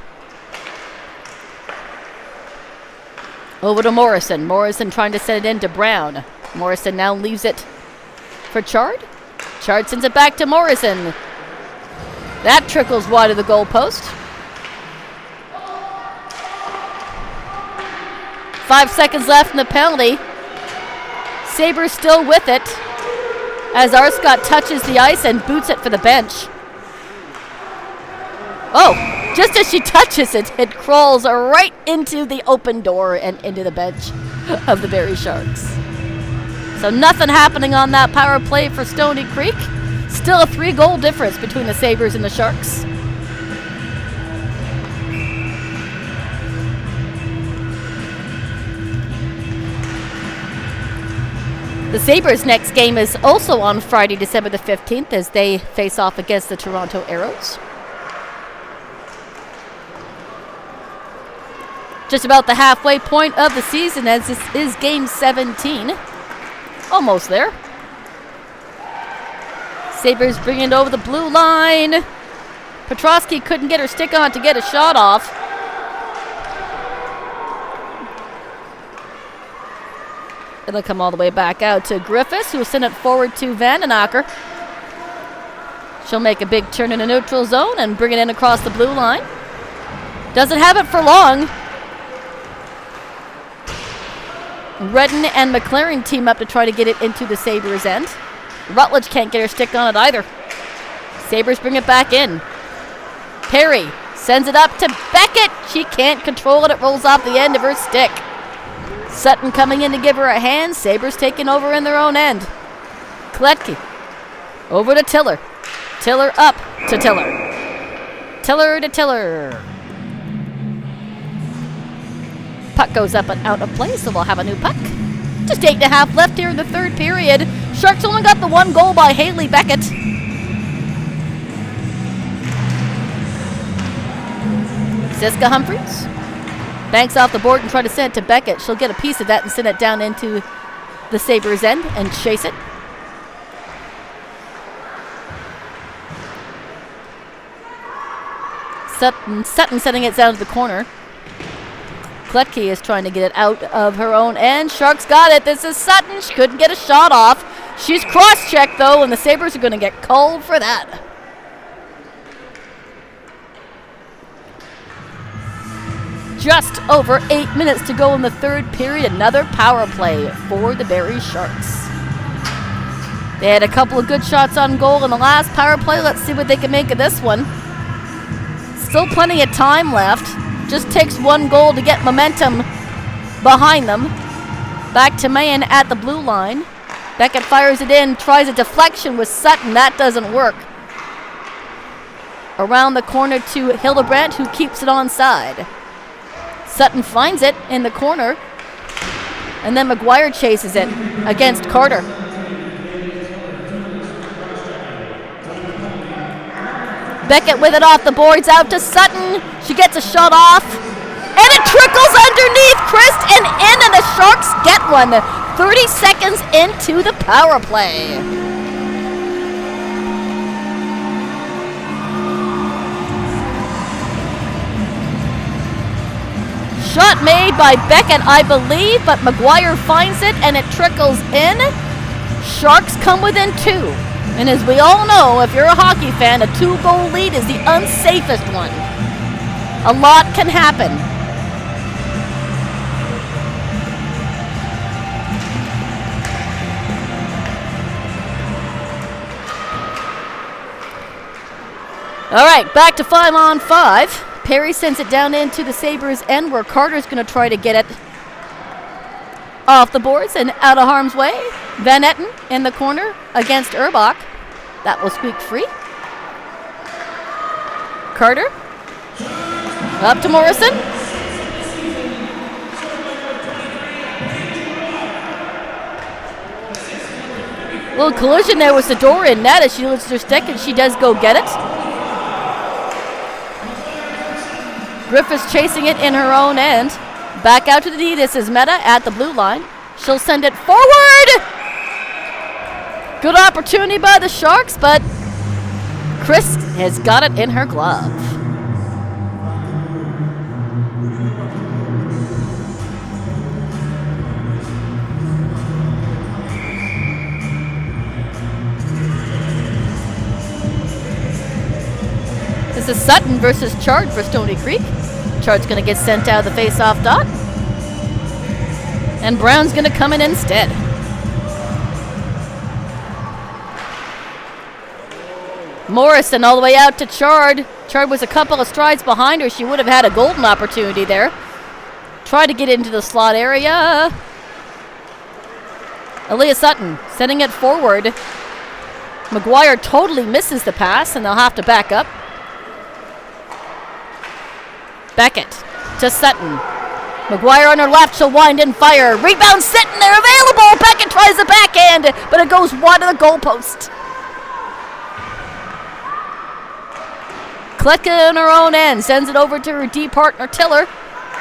Over to Morrison. Morrison trying to send it in to Brown. Morrison now leaves it for Chard. Chard sends it back to Morrison. That trickles wide of the goalpost. 5 seconds left in the penalty. Sabres still with it as Arscott touches the ice and boots it for the bench. Oh, just as she touches it, it crawls right into the open door and into the bench of the Barrie Sharks. So nothing happening on that power play for Stoney Creek. Still a 3-goal difference between the Sabres and the Sharks. The Sabres' next game is also on Friday, December the 15th, as they face off against the Toronto Arrows. Just about the halfway point of the season, as this is Game 17. Almost there. Sabres bringing it over the blue line. Petrosky couldn't get her stick on to get a shot off. It'll come all the way back out to Griffiths, who will send it forward to Vandenacker. She'll make a big turn in the neutral zone and bring it in across the blue line. Doesn't have it for long. Redden and McLaren team up to try to get it into the Sabres' end. Rutledge can't get her stick on it either. Sabres bring it back in. Perry sends it up to Beckett. She can't control it. It rolls off the end of her stick. Sutton coming in to give her a hand. Sabres taking over in their own end. Kletke over to Tiller. Tiller up to Tiller. Tiller to Tiller. Puck goes up and out of play, so we'll have a new puck. Just 8.5 left here in the third period. Sharks only got the one goal by Haley Beckett. Siska Humphries banks off the board and try to send it to Beckett. She'll get a piece of that and send it down into the Sabres' end and chase it. Sutton setting it down to the corner. Kletke is trying to get it out of her own end. Sharks got it. This is Sutton. She couldn't get a shot off. She's cross-checked, though, and the Sabres are going to get called for that. Just over 8 minutes to go in the third period. Another power play for the Barrie Sharks. They had a couple of good shots on goal in the last power play. Let's see what they can make of this one. Still plenty of time left. Just takes one goal to get momentum behind them. Back to Mahan at the blue line. Beckett fires it in, tries a deflection with Sutton. That doesn't work. Around the corner to Hildebrandt, who keeps it onside. Sutton finds it in the corner, and then McGuire chases it against Carter. Beckett with it off the boards out to Sutton. She gets a shot off, and it trickles underneath Christ and in, and the Sharks get one. 30 seconds into the power play. Shot made by Beckett, I believe, but McGuire finds it and it trickles in. Sharks come within 2. And as we all know, if you're a hockey fan, a 2-goal lead is the unsafest one. A lot can happen. All right, back to 5-on-5. Perry sends it down into the Sabres' end where Carter's going to try to get it off the boards and out of harm's way. Van Etten in the corner against Urbach. That will squeak free. Carter up to Morrison. Little collision there with Sador in net as she loses her stick and she does go get it. Griffiths chasing it in her own end. Back out to the D. This is Meta at the blue line. She'll send it forward. Good opportunity by the Sharks, but Chris has got it in her glove. This is Sutton versus Chard for Stoney Creek. Chard's going to get sent out of the face-off dot. And Brown's going to come in instead. Morrison all the way out to Chard. Chard was a couple of strides behind her. She would have had a golden opportunity there. Tried to get into the slot area. Aaliyah Sutton sending it forward. McGuire totally misses the pass, and they'll have to back up. Beckett to Sutton. McGuire on her left, she'll wind and fire. Rebound sitting there, available. Beckett tries the backhand, but it goes wide of the goalpost. Kletka on her own end sends it over to her D partner Tiller,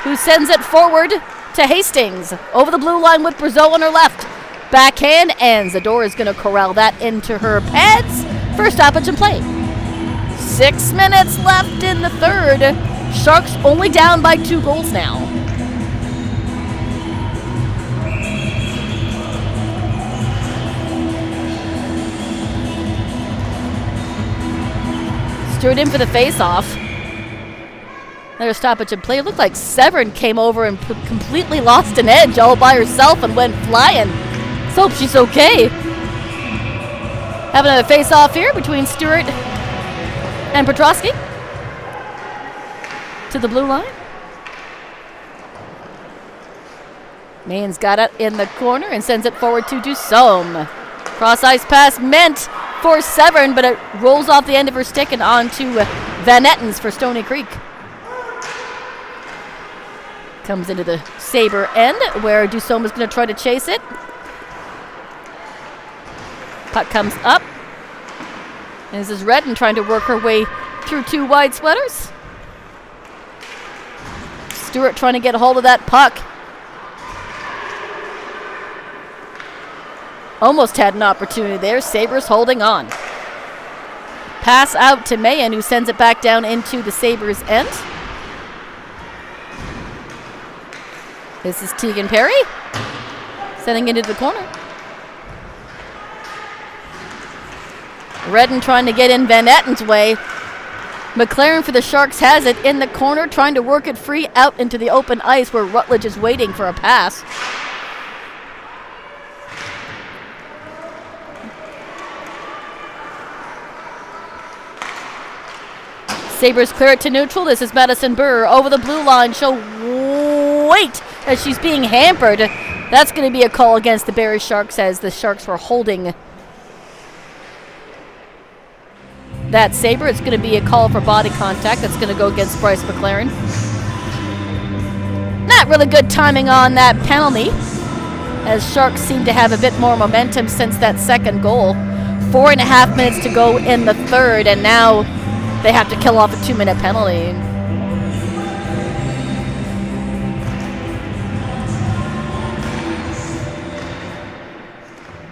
who sends it forward to Hastings. Over the blue line with Brazeau on her left. Backhand, and Zador is going to corral that into her pads for a stoppage in play. 6 minutes left in the third. Sharks only down by 2 goals now. Stewart in for the face-off. Another stoppage in play. It looked like Severn came over and completely lost an edge all by herself and went flying. Let's hope she's okay. Have another face-off here between Stewart and Petrosky. To the blue line. Mayen's got it in the corner and sends it forward to Dusome. Cross-ice pass meant for Severn, but it rolls off the end of her stick and onto Van Ettens for Stoney Creek. Comes into the Sabre end where Dusome is going to try to chase it. Puck comes up. And this is Redden trying to work her way through 2 wide sweaters. Stewart trying to get a hold of that puck. Almost had an opportunity there. Sabres holding on. Pass out to Mayen, who sends it back down into the Sabres end. This is Tegan Perry. Sending it into the corner. Redden trying to get in Van Etten's way. McLaren for the Sharks has it in the corner, trying to work it free out into the open ice where Rutledge is waiting for a pass. Sabres clear it to neutral. This is Madison Burr over the blue line. She'll wait as she's being hampered. That's going to be a call against the Barrie Sharks as the Sharks were holding that Sabre. It's going to be a call for body contact. That's going to go against Bryce McLaren. Not really good timing on that penalty, as Sharks seem to have a bit more momentum since that second goal. 4.5 minutes to go in the third, and now they have to kill off a 2-minute penalty.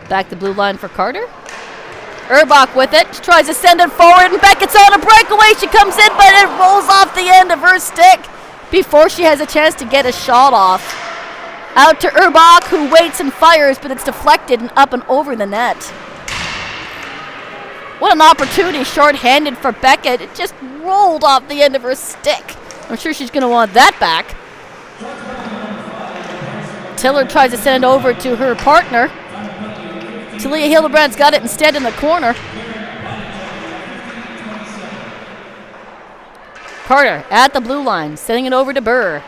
Back the blue line for Carter. Urbach with it. She tries to send it forward, and Beckett's on a breakaway. She comes in, but it rolls off the end of her stick before she has a chance to get a shot off. Out to Urbach, who waits and fires, but it's deflected and up and over the net. What an opportunity, short-handed for Beckett. It just rolled off the end of her stick. I'm sure she's going to want that back. Tiller tries to send it over to her partner. Talia Hildebrandt's got it instead in the corner. Carter at the blue line, sending it over to Burr.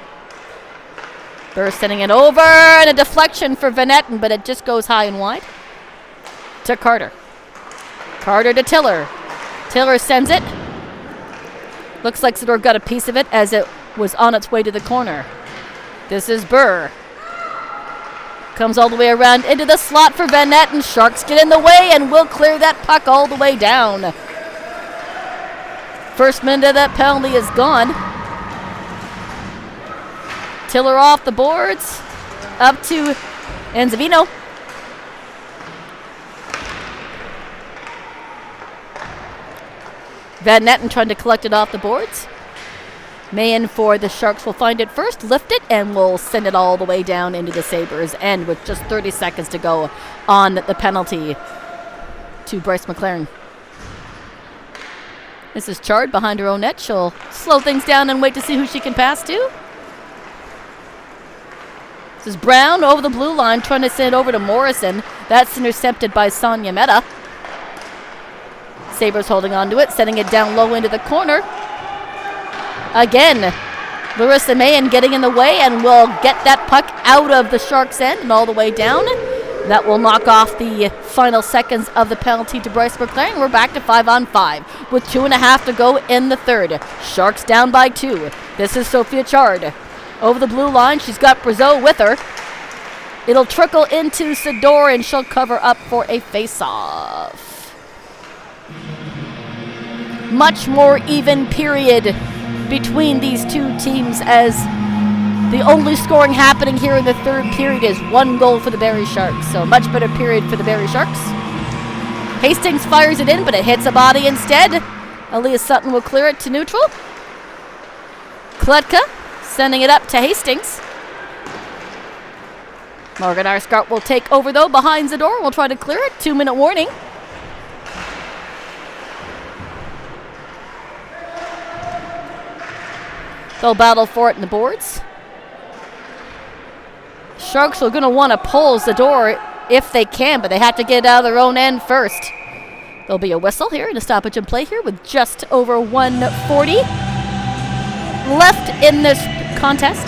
Burr sending it over, and a deflection for Van Etten, but it just goes high and wide. To Carter. Carter to Tiller. Tiller sends it. Looks like Zador got a piece of it as it was on its way to the corner. This is Burr. Comes all the way around into the slot for Van Etten. Sharks get in the way and will clear that puck all the way down. First minute of that penalty is gone. Tiller off the boards. Up to Enzavino. Van Etten trying to collect it off the boards. Mayen for the Sharks will find it first, lift it, and will send it all the way down into the Sabres' end with just 30 seconds to go on the penalty to Bryce McLaren. This is Chard behind her own net. She'll slow things down and wait to see who she can pass to. This is Brown over the blue line trying to send it over to Morrison. That's intercepted by Sonia Mehta. Sabres holding on to it, sending it down low into the corner. Again, Larissa Mayen getting in the way and will get that puck out of the Sharks' end and all the way down. That will knock off the final seconds of the penalty to Bryce McLaren. We're back to 5-on-5 with 2.5 to go in the third. Sharks down by 2. This is Sophia Chard. Over the blue line, she's got Brazeau with her. It'll trickle into Sador, and she'll cover up for a face-off. Much more even period between these two teams, as the only scoring happening here in the third period is 1 goal for the Barrie Sharks. So much better period for the Barrie Sharks. Hastings fires it in, but it hits a body instead. Elias Sutton will clear it to neutral. Kletka sending it up to Hastings. Morgan Arscott will take over, though, behind Zador. We'll try to clear it. 2-minute warning. They'll battle for it in the boards. Sharks are going to want to pull Zador if they can, but they have to get it out of their own end first. There'll be a whistle here and a stoppage in play here with just over 1:40 left in this contest.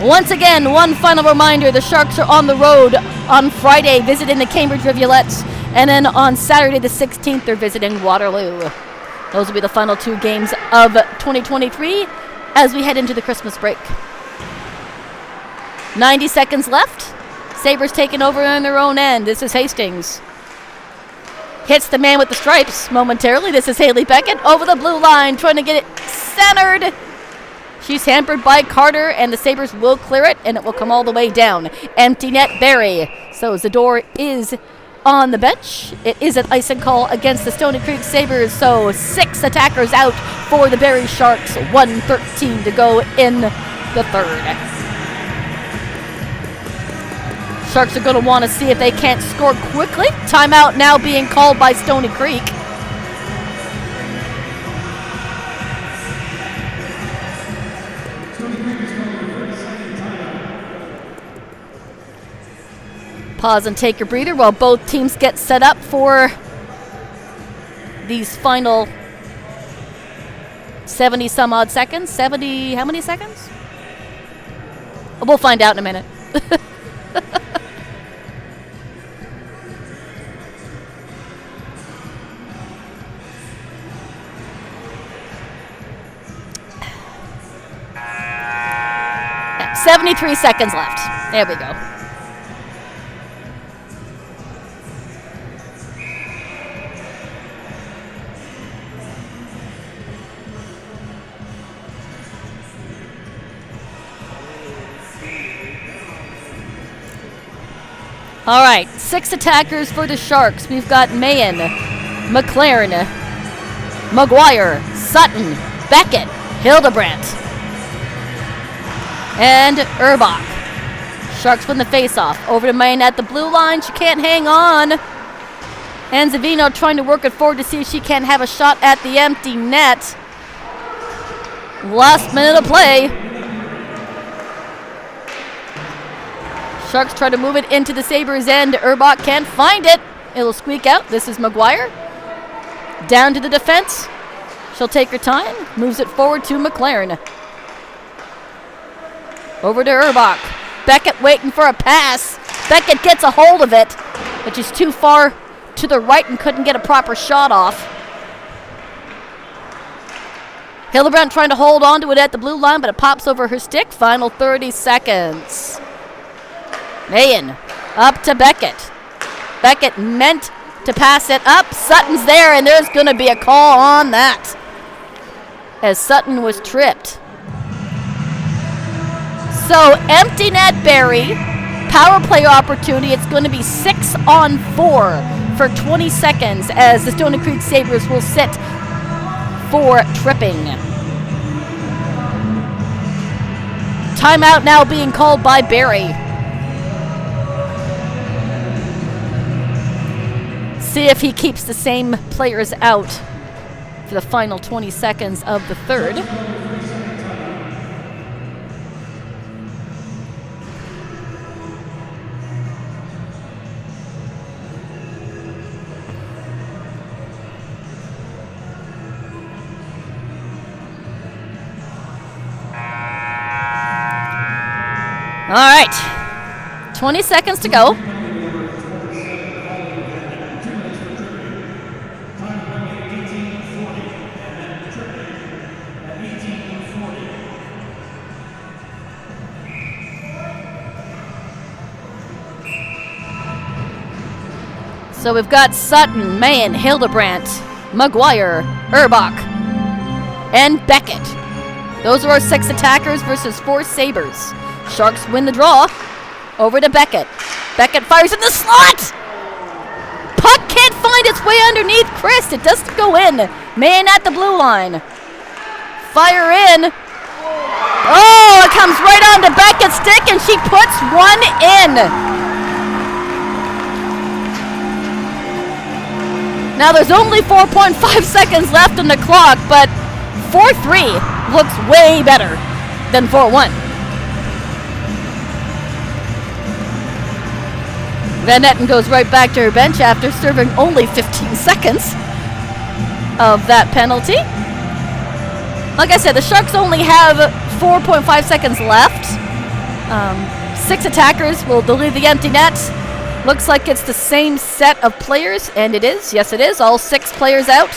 Once again, one final reminder, the Sharks are on the road on Friday visiting the Cambridge Rivulets, and then on Saturday the 16th they're visiting Waterloo. Those will be the final 2 games of 2023 as we head into the Christmas break. 90 seconds left. Sabres taking over on their own end. This is Hastings. Hits the man with the stripes momentarily. This is Haley Beckett over the blue line trying to get it centered. She's hampered by Carter, and the Sabres will clear it, and it will come all the way down. Empty net, Barrie. So Zador is on the bench. It is an icing call against the Stoney Creek Sabres, so 6 attackers out for the Barrie Sharks. 1:13 to go in the third. Sharks are going to want to see if they can't score quickly. Timeout now being called by Stoney Creek. Pause and take your breather while both teams get set up for these final 70 some odd seconds. 70, how many seconds? We'll find out in a minute. Yeah, 73 seconds left. There we go. All right, 6 attackers for the Sharks. We've got Mayen, McLaren, Maguire, Sutton, Beckett, Hildebrandt, and Urbach. Sharks win the faceoff. Over to Mayen at the blue line. She can't hang on. And Zavino trying to work it forward to see if she can have a shot at the empty net. Last minute of play. Sharks try to move it into the Sabres' end. Urbach can't find it. It'll squeak out. This is Maguire. Down to the defense. She'll take her time. Moves it forward to McLaren. Over to Urbach. Beckett waiting for a pass. Beckett gets a hold of it, but she's too far to the right and couldn't get a proper shot off. Hildebrandt trying to hold on to it at the blue line, but it pops over her stick. Final 30 seconds. Mayen up to Beckett. Beckett meant to pass it up. Sutton's there, and there's going to be a call on that as Sutton was tripped. So empty net Barrie. Power play opportunity. It's going to be 6-on-4 for 20 seconds as the Stoney Creek Sabres will sit for tripping. Timeout now being called by Barrie. See if he keeps the same players out for the final 20 seconds of the third. All right, 20 seconds to go. So we've got Sutton, Mayen, Hildebrandt, Maguire, Urbach, and Beckett. Those are our 6 attackers versus 4 Sabres. Sharks win the draw. Over to Beckett. Beckett fires in the slot! Puck can't find its way underneath Chris. It doesn't go in. Man at the blue line. Fire in. Oh, it comes right onto Beckett's stick, and she puts one in. Now there's only 4.5 seconds left on the clock, but 4-3 looks way better than 4-1. Van Etten goes right back to her bench after serving only 15 seconds of that penalty. Like I said, the Sharks only have 4.5 seconds left. 6 attackers will delete the empty net. Looks like it's the same set of players, and it is. Yes, it is. All 6 players out.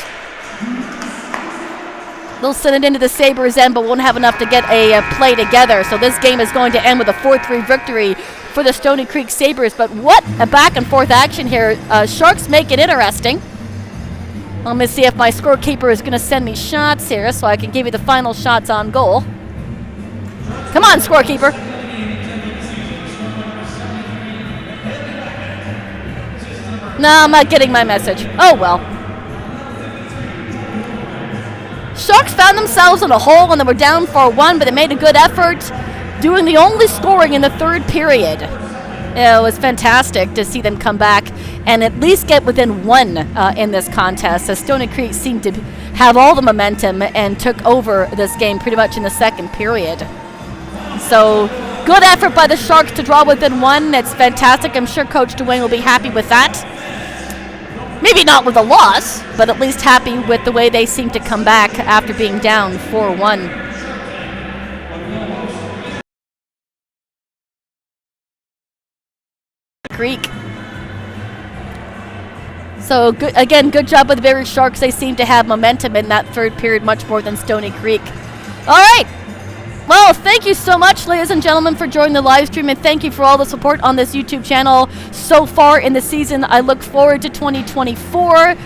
They'll send it into the Sabres' end, but won't have enough to get a play together. So this game is going to end with a 4-3 victory for the Stoney Creek Sabres. But what a back-and-forth action here. Sharks make it interesting. Let me see if my scorekeeper is going to send me shots here so I can give you the final shots on goal. Come on, scorekeeper. No, I'm not getting my message. Oh, well. Sharks found themselves in a hole and they were down 4-1, but they made a good effort, doing the only scoring in the third period. It was fantastic to see them come back and at least get within 1 in this contest, as Stoney Creek seemed to have all the momentum and took over this game pretty much in the second period. So, good effort by the Sharks to draw within 1. It's fantastic. I'm sure Coach Dwayne will be happy with that. Maybe not with a loss, but at least happy with the way they seem to come back after being down 4-1. Creek. So, good job with the Barrie Sharks. They seem to have momentum in that third period much more than Stoney Creek. All right. Well, thank you so much, ladies and gentlemen, for joining the live stream, and thank you for all the support on this YouTube channel so far in the season. I look forward to 2024.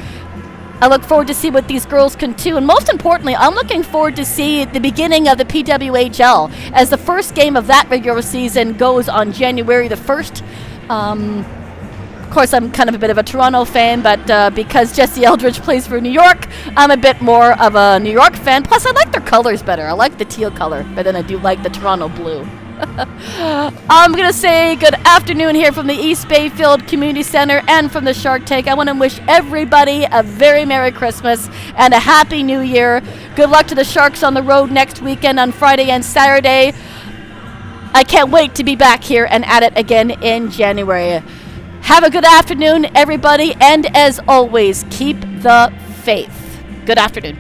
I look forward to see what these girls can do, and most importantly, I'm looking forward to see the beginning of the PWHL as the first game of that regular season goes on January the 1st. Of course, I'm kind of a bit of a Toronto fan, but because Jesse Eldridge plays for New York, I'm a bit more of a New York fan. Plus, I like their colors better. I like the teal color better than I do like the Toronto blue. I'm going to say good afternoon here from the East Bayfield Community Center and from the Shark Tank. I want to wish everybody a very Merry Christmas and a Happy New Year. Good luck to the Sharks on the road next weekend on Friday and Saturday. I can't wait to be back here and at it again in January. Have a good afternoon, everybody, and as always, keep the faith. Good afternoon.